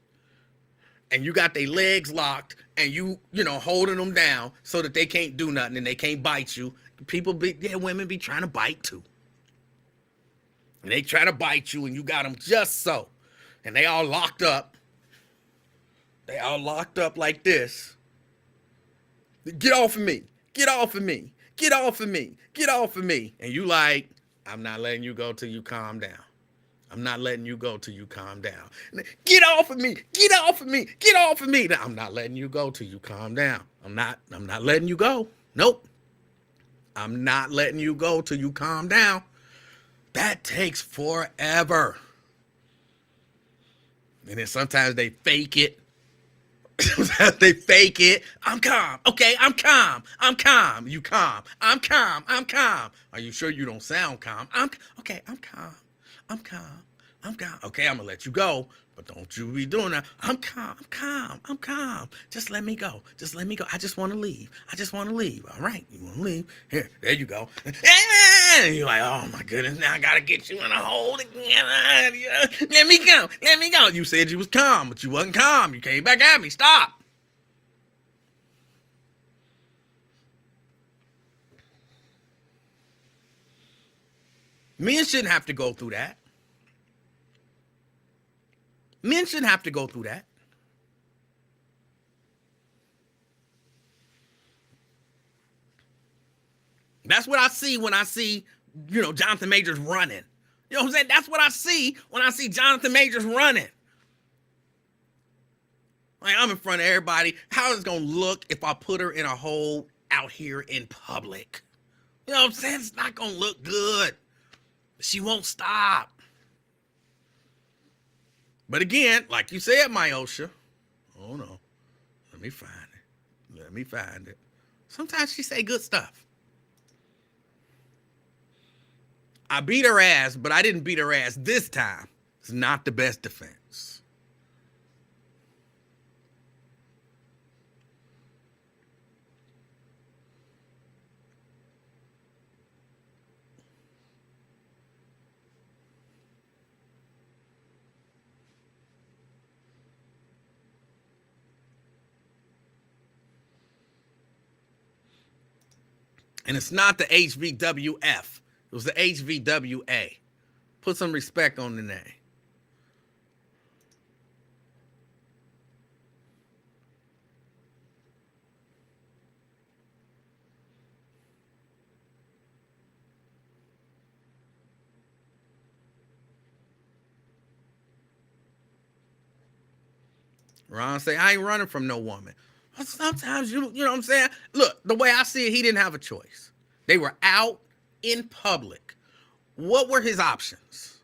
and you got their legs locked, and you know, holding them down so that they can't do nothing and they can't bite you, women be trying to bite too. And they try to bite you, and you got them just so. And they all locked up. They all locked up like this. Get off of me. Get off of me. Get off of me. Get off of me. And you like, I'm not letting you go till you calm down. I'm not letting you go till you calm down. Get off of me. Get off of me. Get off of me. I'm not letting you go till you calm down. I'm not letting you go. Nope. I'm not letting you go till you calm down. That takes forever. And then sometimes they fake it. They fake it. I'm calm. Okay, I'm calm. I'm calm. You calm. I'm calm. I'm calm. Are you sure you don't sound calm? Okay, I'm calm. I'm calm. I'm calm. Okay, I'm gonna let you go, but don't you be doing that. I'm calm. I'm calm. I'm calm. Just let me go. Just let me go. I just want to leave. I just want to leave. All right, you want to leave? Here, there you go. And you're like, oh my goodness, now I gotta get you in a hold again. Let me go. Let me go. You said you was calm, but you wasn't calm. You came back at me. Stop. Men shouldn't have to go through that. Men shouldn't have to go through that. That's what I see when I see, Jonathan Majors running. You know what I'm saying? That's what I see when I see Jonathan Majors running. Like, I'm in front of everybody. How is it going to look if I put her in a hole out here in public? You know what I'm saying? It's not going to look good. She won't stop. But again, like you said, Myosha, oh no, let me find it. Let me find it. Sometimes she say good stuff. I beat her ass, but I didn't beat her ass this time. It's not the best defense. And it's not the HVWF. It was the HVWA. Put some respect on the name. Ron say, I ain't running from no woman. Sometimes you know what I'm saying? Look, the way I see it, he didn't have a choice. They were out in public. What were his options?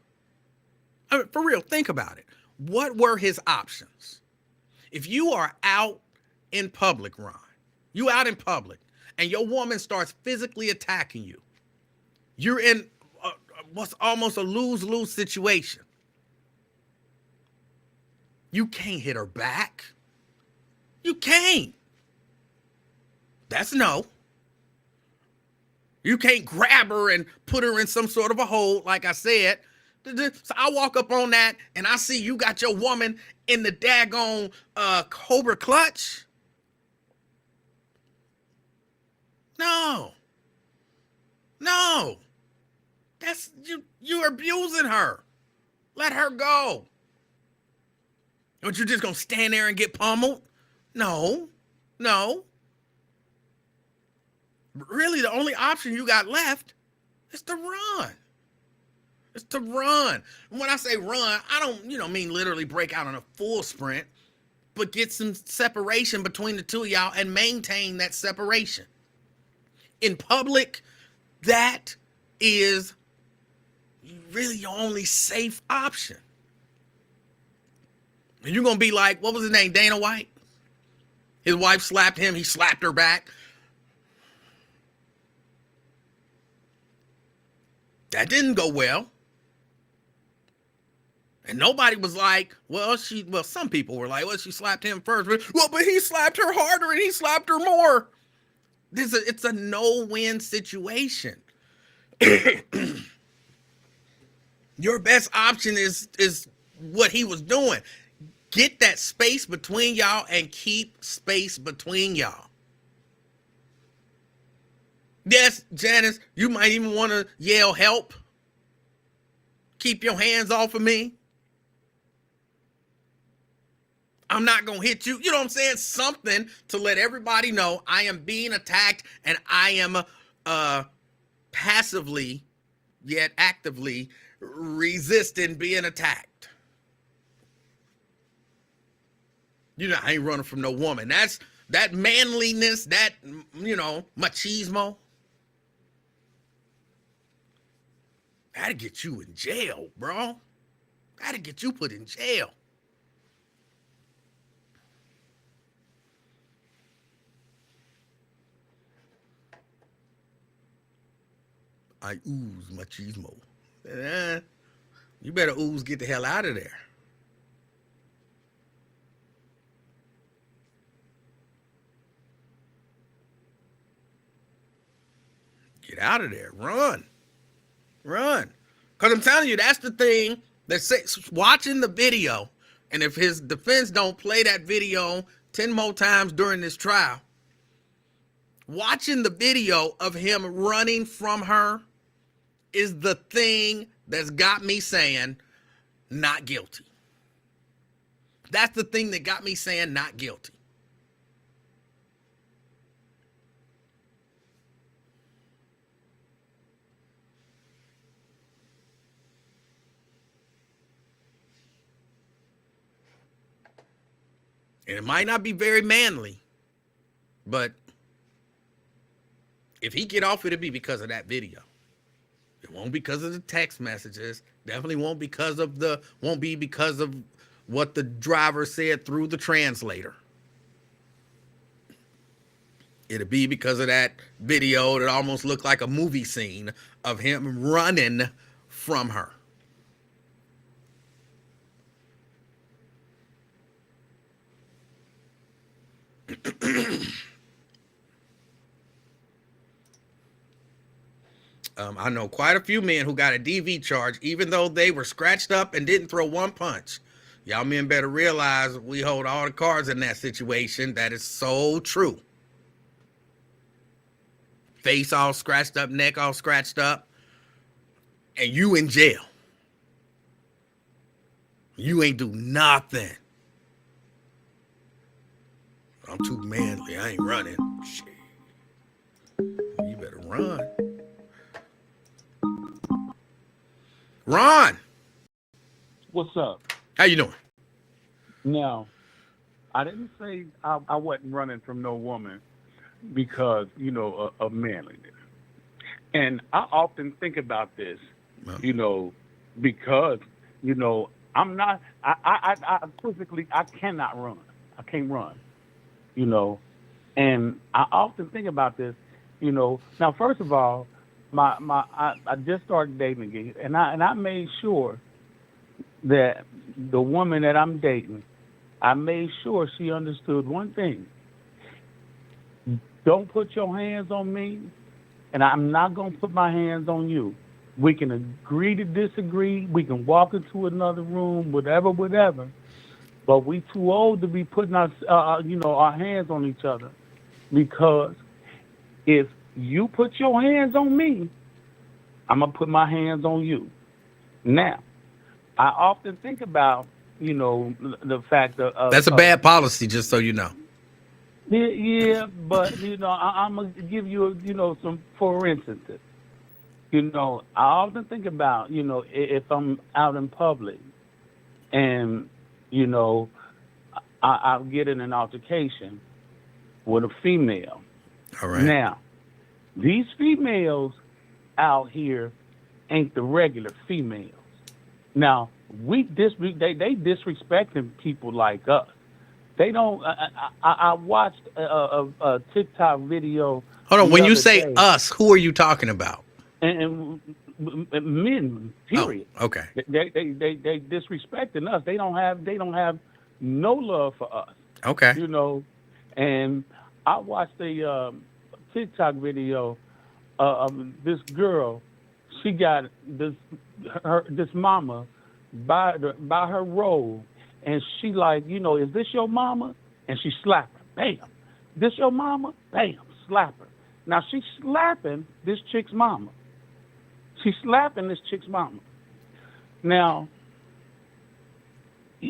I mean, for real, think about it. What were his options? If you are out in public, Ron, you out in public, and your woman starts physically attacking you, you're in what's almost a lose-lose situation. You can't hit her back. You can't. That's no. You can't grab her and put her in some sort of a hold, like I said. So I walk up on that and I see you got your woman in the daggone Cobra clutch. No. No. That's you're abusing her. Let her go. Aren't you just gonna stand there and get pummeled? No. No. Really, the only option you got left is to run. It's to run. And when I say run, I don't, mean literally break out on a full sprint, but get some separation between the two of y'all and maintain that separation. In public, that is really your only safe option. And you're going to be like, what was his name? Dana White? His wife slapped him. He slapped her back. That didn't go well. And nobody was like, some people were like, well, she slapped him first. But he slapped her harder and he slapped her more. It's a no-win situation. Your best option is what he was doing. Get that space between y'all and keep space between y'all. Yes, Janice, you might even want to yell help. Keep your hands off of me. I'm not going to hit you. You know what I'm saying? Something to let everybody know I am being attacked and I am passively yet actively resisting being attacked. I ain't running from no woman. That's that manliness, that, machismo. That'll get you in jail, bro. That'll get you put in jail. I ooze machismo. You better ooze, get the hell out of there. Get out of there. Run. Run. Because I'm telling you, that's the thing that's watching the video. And if his defense don't play that video 10 more times during this trial, watching the video of him running from her is the thing that's got me saying not guilty. That's the thing that got me saying not guilty. And it might not be very manly, but if he get off, it'll be because of that video. It won't be because of the text messages. Definitely won't be because of what the driver said through the translator. It'll be because of that video that almost looked like a movie scene of him running from her. I know quite a few men who got a DV charge, even though they were scratched up and didn't throw one punch. Y'all men better realize we hold all the cards in that situation. That is so true. Face all scratched up, neck all scratched up, and you in jail. You ain't do nothing. I'm too manly. I ain't running. Shit. You better run. Ron. What's up? How you doing? Now, I didn't say I wasn't running from no woman because, of manliness. And I often think about this, because, You know, I'm not. I physically I cannot run. I can't run. You know, and I often think about this. You know, now first of all, I just started dating again, and I made sure that the woman that I'm dating, I made sure she understood one thing: don't put your hands on me, and I'm not gonna put my hands on you. We can agree to disagree. We can walk into another room, whatever, whatever. But we too old to be putting our hands on each other because if you put your hands on me, I'm gonna put my hands on you. Now, I often think about the fact That's a of bad policy, just so you know. yeah, yeah, but I'm gonna give you some for instances. I often think about if I'm out in public and you know I'll get in an altercation with a female. All right. Now, these females out here ain't the regular females. Now, they disrespecting people like us. They don't. I watched a TikTok video Hold on. the When you other say day, us, who are you talking about? and men, Oh, period. okay. They disrespecting us. They don't have no love for us. Okay. You know, and I watched a TikTok video of this girl. She got this mama by her robe, and she like, is this your mama? And she slap her, bam. This your mama? Bam, slap her. Now she's slapping this chick's mama. She's slapping this chick's mama. Now,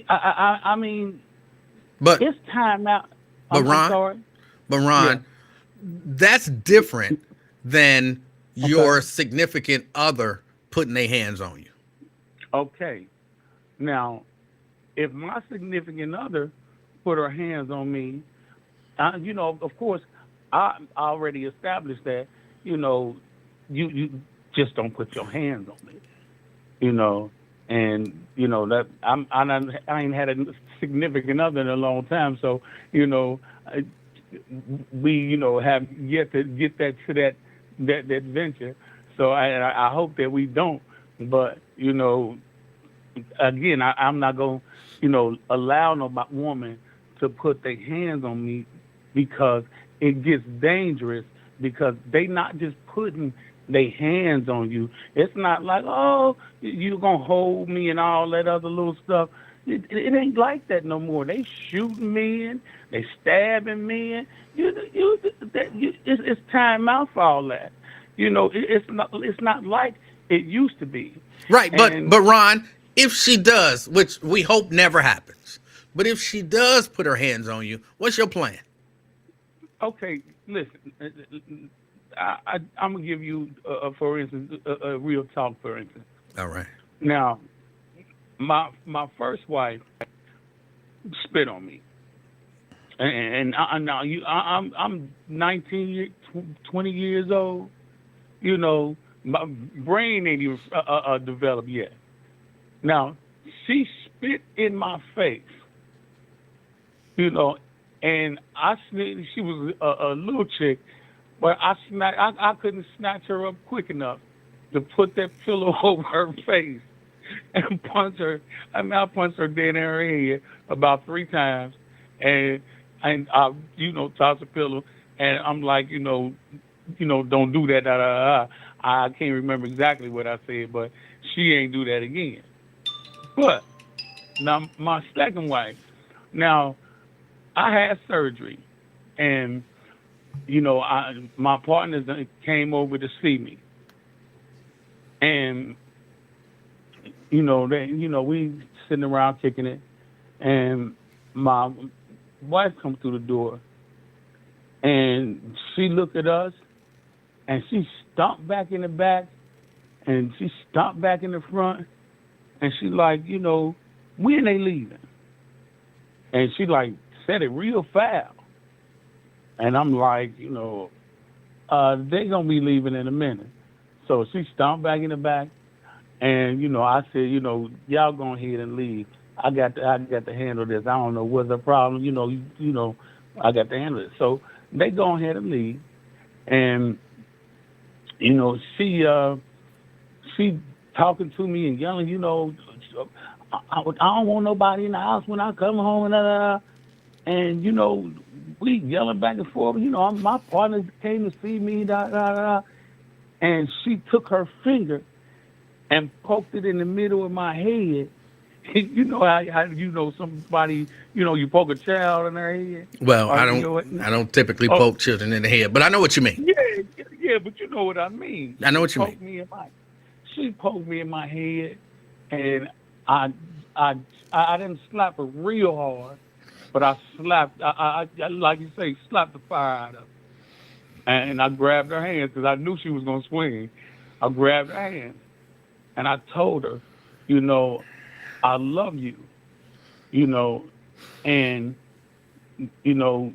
I mean, But it's time out. but I'm Ron, sorry. but Yeah. Ron, that's different than your Okay. significant other putting their hands on you. Okay. Now, if my significant other put her hands on me, of course, I already established that, you just don't put your hands on me, and that I ain't had a significant other in a long time, so I- we have yet to get that to that venture. So I hope that we don't, but again, I'm not going to, allow no woman to put their hands on me because it gets dangerous because they not just putting their hands on you. It's not like, oh, you going to hold me and all that other little stuff. It ain't like that no more. They shooting men, they stabbing men. It's time out for all that. It's not like it used to be. Right. And But Ron, if she does, which we hope never happens, but if she does put her hands on you, what's your plan? okay, listen, I'm gonna give you, for instance, a real talk. For instance, All right. now my first wife spit on me, and now I'm 19, 20 years old. My brain ain't even developed yet. Now she spit in my face, and she was a little chick, but I couldn't snatch her up quick enough to put that pillow over her face and punch her. I punched her dead in her head about 3 times, and I toss a pillow, and I'm like, don't do that. Da, da, da. I can't remember exactly what I said, but she ain't do that again. But now my second wife, now I had surgery, and my partners came over to see me, and we sitting around kicking it, and my wife come through the door, and she looked at us, and she stomped back in the back, and she stomped back in the front, and she like, when they leaving? And she like said it real foul. And I'm like, they gonna be leaving in a minute. So she stomped back in the back, And I said, y'all go ahead and leave. I got to handle this. I don't know what's the problem. I got to handle it. So they go ahead and leave. And she talking to me and yelling. I don't want nobody in the house when I come home. And we yelling back and forth. My partner came to see me. And she took her finger and poked it in the middle of my head. You know how somebody, you poke a child in their head. Well, Or, I don't typically oh, poke children in the head, but I know what you mean. yeah, but you know what I mean. I know what you mean. She poked me in my head, and I I I didn't slap her real hard, but I slapped. I like you say, slapped the fire out of her. And I grabbed her hands because I knew she was gonna swing. I grabbed her hands and I told her, you know, I love you, you know, and you know,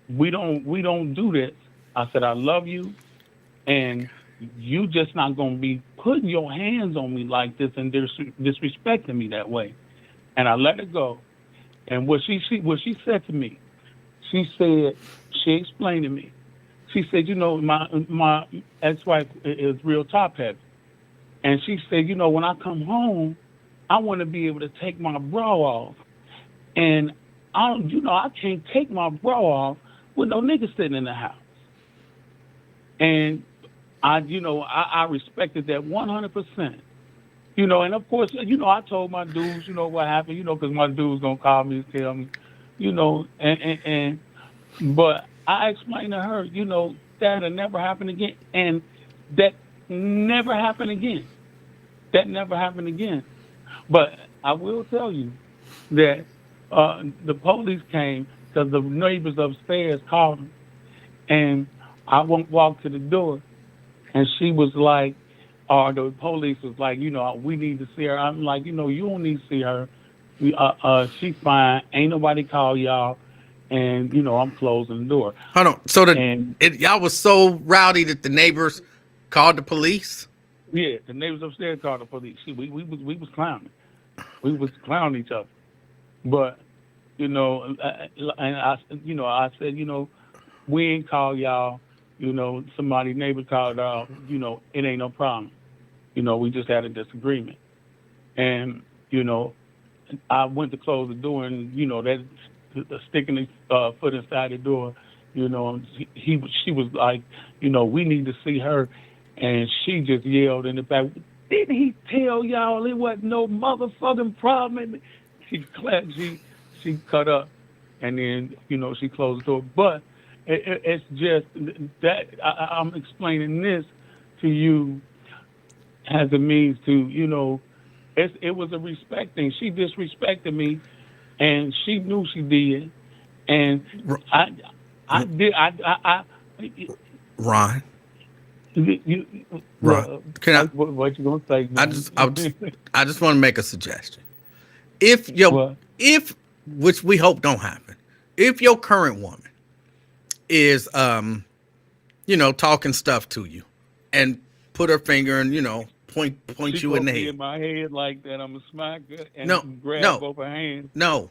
we don't do this. I said I love you, and you just not gonna be putting your hands on me like this and disrespecting me that way. And I let her go. And what she said to me, she explained to me. She said, my ex-wife is real top heavy, and she said, when I come home, I want to be able to take my bra off, and I can't take my bra off with no nigga sitting in the house. And I respected that 100%. And of course, I told my dudes, what happened, because my dudes gonna call me and tell me, and but I explained to her, that'll never happen again, and that never happened again. That never happened again. But I will tell you that the police came because the neighbors upstairs called them, and I won't walk to the door, and she was like, or the police was like, we need to see her. I'm like, you don't need to see her. She's fine. Ain't nobody call y'all. And, I'm closing the door. Hold on. So And y'all was so rowdy that the neighbors called the police? yeah, the neighbors upstairs called the police. We was clowning. We was clowning each other. But, and I said, we ain't call y'all. Somebody neighbor called out, it ain't no problem. We just had a disagreement. And, I went to close the door, and, that sticking his foot inside the door, she was like, we need to see her. And she just yelled in the back, didn't he tell y'all it wasn't no motherfucking problem? And she cut up, and then, she closed the door. But it's just that I'm explaining this to you as a means to, it was a respect thing. She disrespected me, and she knew she did, and I did. Ron, You, can I? what you gonna say? I Man? just want to make a suggestion. If What? which we hope don't happen, if your current woman is talking stuff to you and put her finger and point She you in the me head. in my head like that. I'm a smack her and No, grab both her hands. No,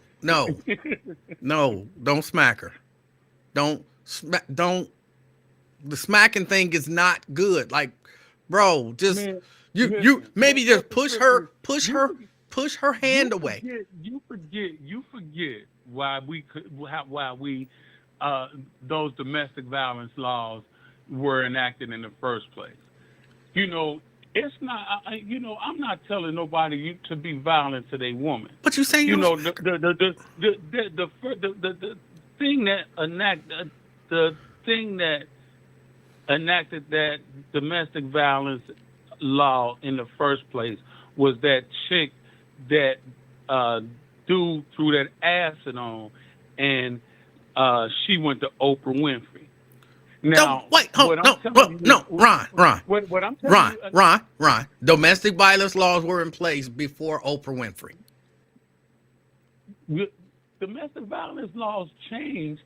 don't smack her. Don't. The smacking thing is not good. Like, bro, just Man, you maybe just push her hand you away. You forget why those domestic violence laws were enacted in the first place. It's not. I'm not telling nobody to be violent to their woman. But you say The thing that enacted that domestic violence law in the first place was that chick that dude threw that acid on, and she went to Oprah Winfrey. Now, Ron. Domestic violence laws were in place before Oprah Winfrey. Domestic violence laws changed.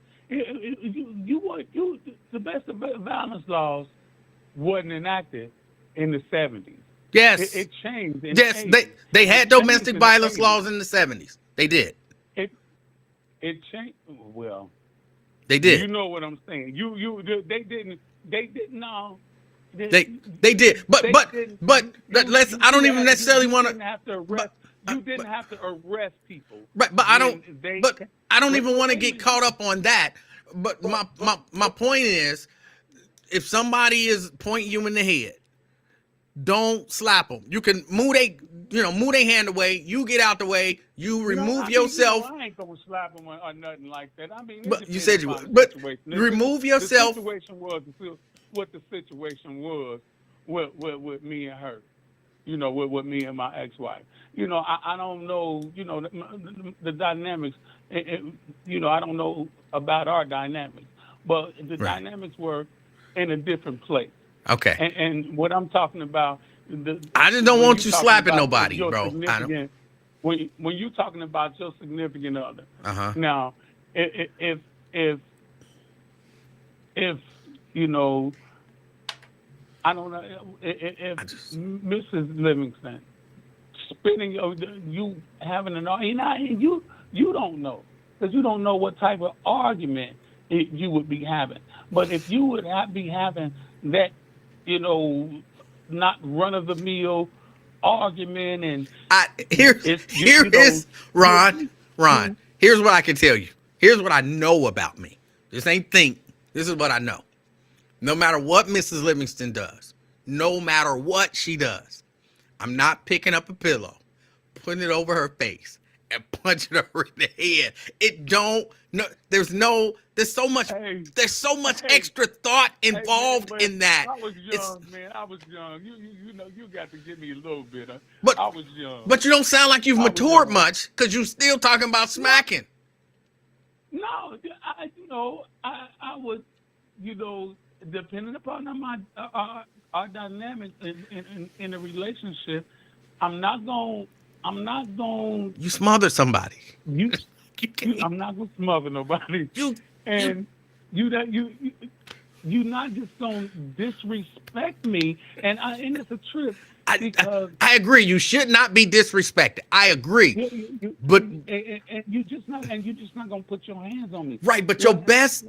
Domestic violence laws wasn't enacted in the 70s. Yes. It changed. And Yes, they had It changed domestic in the violence 80s. laws in the 70s. They did. It changed. Well, They you did. know what I'm saying. They didn't. No. They did. But They but didn't. but let's. I don't even necessarily You want didn't have to arrest. But You didn't have to arrest people. but I don't. when they- But I don't wait, even want to wait a get minute. caught up on that. But my point is, if somebody is pointing you in the head, don't slap them. You can move their hand away. You get out the way. You remove yourself. I ain't gonna slap them or nothing like that. I mean, it But you depends said you upon would. the But situation. remove yourself. The situation was what the situation was with me and her. With me and my ex-wife. I don't know. The dynamics. I don't know about our dynamics, but the Right. dynamics were in a different place. Okay. And what I'm talking about, I just don't when want you talking slapping about nobody, your bro. I don't. significant- When you're talking about your significant other, Uh-huh. now, if I don't know if Mrs. Livingston spinning you having an argument, you don't know because you don't know what type of argument you would be having. But if you would be having that, not run of the mill argument and Here is Ron. you- Here's what I can tell you. Here's what I know about me. This ain't think. This is what I know. No matter what Mrs. Livingston does, no matter what she does, I'm not picking up a pillow, putting it over her face, and punching her in the head. It don't. No, there's so much. Hey, There's so much hey, extra thought Hey, man, involved but in that. I was It's- young, man. I was young. You got to give me a little bit. But- I was young. But you don't sound like you've I was matured young. much because you still talking about smacking. No, I would, depending upon our dynamic in a relationship, I'm not going. You smothered somebody. You, You can't. I'm not gonna smother nobody. And you not just gonna disrespect me. And it's a trip because I agree. You should not be disrespected. I agree. But and you just not gonna put your hands on me. right, but your best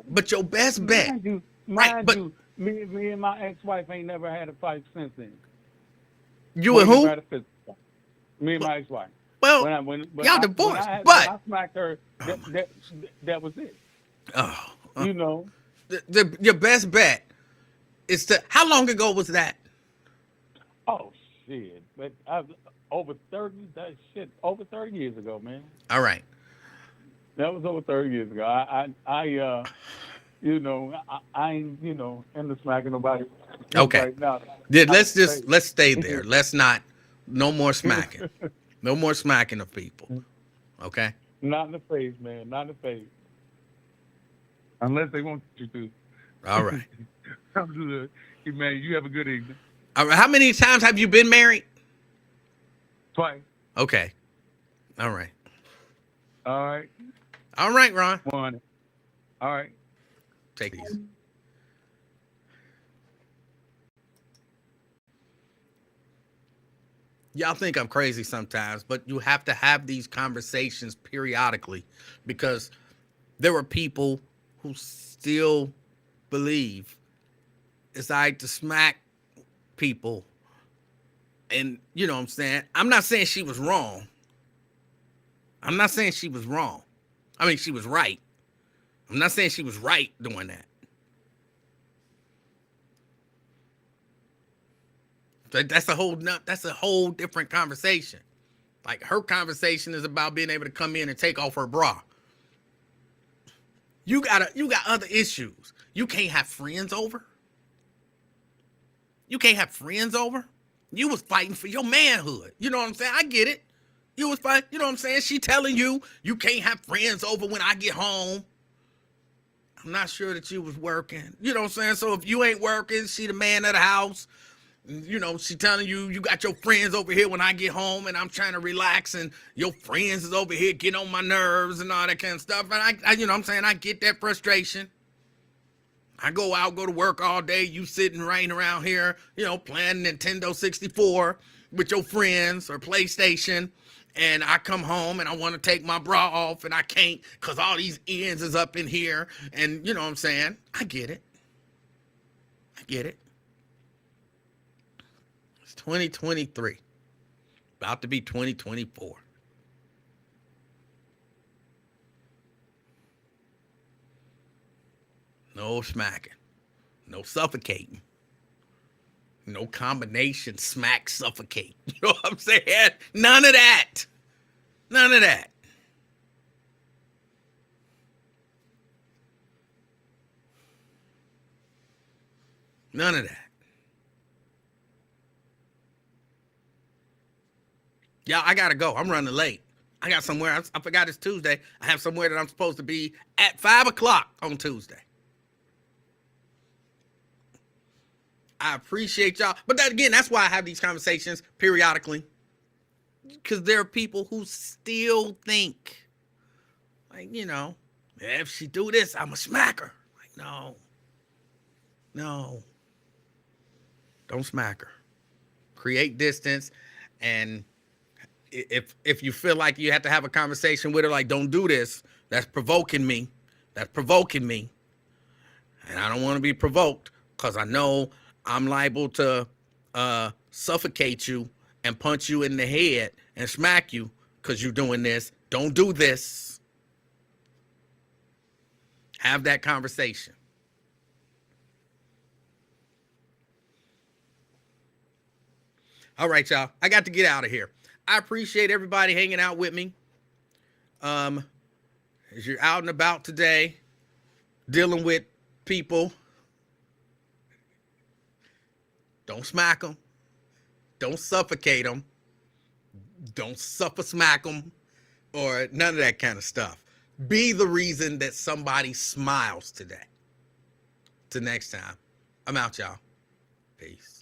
bet. Mind you, me and my ex-wife ain't never had a fight since then. You and who? Me and my ex-wife. Well, y'all divorced, when but I smacked her, that was it. oh, your best bet is to. How long ago was that? Oh shit! But over 30 years ago, man. All right. That was over 30 years ago. I ain't into smacking nobody. Okay. Right now. Let's stay there. Let's not. No more smacking. No more smacking of people. Okay. Not in the face, man. Not in the face. Unless they want you to. All right. Man, you have a good evening. All right. How many times have you been married? Twice. Okay. All right. All right. All right, Ron. One. All right. Take it easy. Y'all think I'm crazy sometimes, but you have to have these conversations periodically because there are people who still believe it's all right to smack people. And you know what I'm saying? I'm not saying she was wrong. I'm not saying she was wrong. I mean, she was right. I'm not saying she was right doing that. That's a whole different conversation. Like her conversation is about being able to come in and take off her bra. You got other issues. You can't have friends over. You can't have friends over. You was fighting for your manhood. You know what I'm saying? I get it. You was fighting, you know what I'm saying? She telling you can't have friends over when I get home. I'm not sure that you was working. You know what I'm saying? So if you ain't working, she the man of the house. You know, she telling you got your friends over here when I get home and I'm trying to relax and your friends is over here getting on my nerves and all that kind of stuff. And I you know what I'm saying? I get that frustration. I go to work all day. You sitting right around here, playing Nintendo 64. with your friends or PlayStation, and I come home and I want to take my bra off and I can't because all these ends is up in here. And you know what I'm saying? I get it. I get it. It's 2023. About to be 2024. No smacking. No suffocating. No combination smack suffocate. You know what I'm saying? None of that. None of that. None of that. Yeah, I gotta go. I'm running late. I got somewhere. I forgot it's Tuesday. I have somewhere that I'm supposed to be at 5 o'clock on Tuesday. I appreciate y'all. But that, again, that's why I have these conversations periodically. Because there are people who still think, like, you know, if she do this, I'm a smack her. Like, no. No. Don't smack her. Create distance. And if you feel like you have to have a conversation with her, like, don't do this, that's provoking me. That's provoking me. And I don't want to be provoked because I know I'm liable to suffocate you and punch you in the head and smack you because you're doing this. Don't do this. Have that conversation. All right, y'all. I got to get out of here. I appreciate everybody hanging out with me. As you're out and about today, dealing with people, don't smack them. Don't suffocate them. Don't suffer smack them or none of that kind of stuff. Be the reason that somebody smiles today. Till next time, I'm out, y'all. Peace.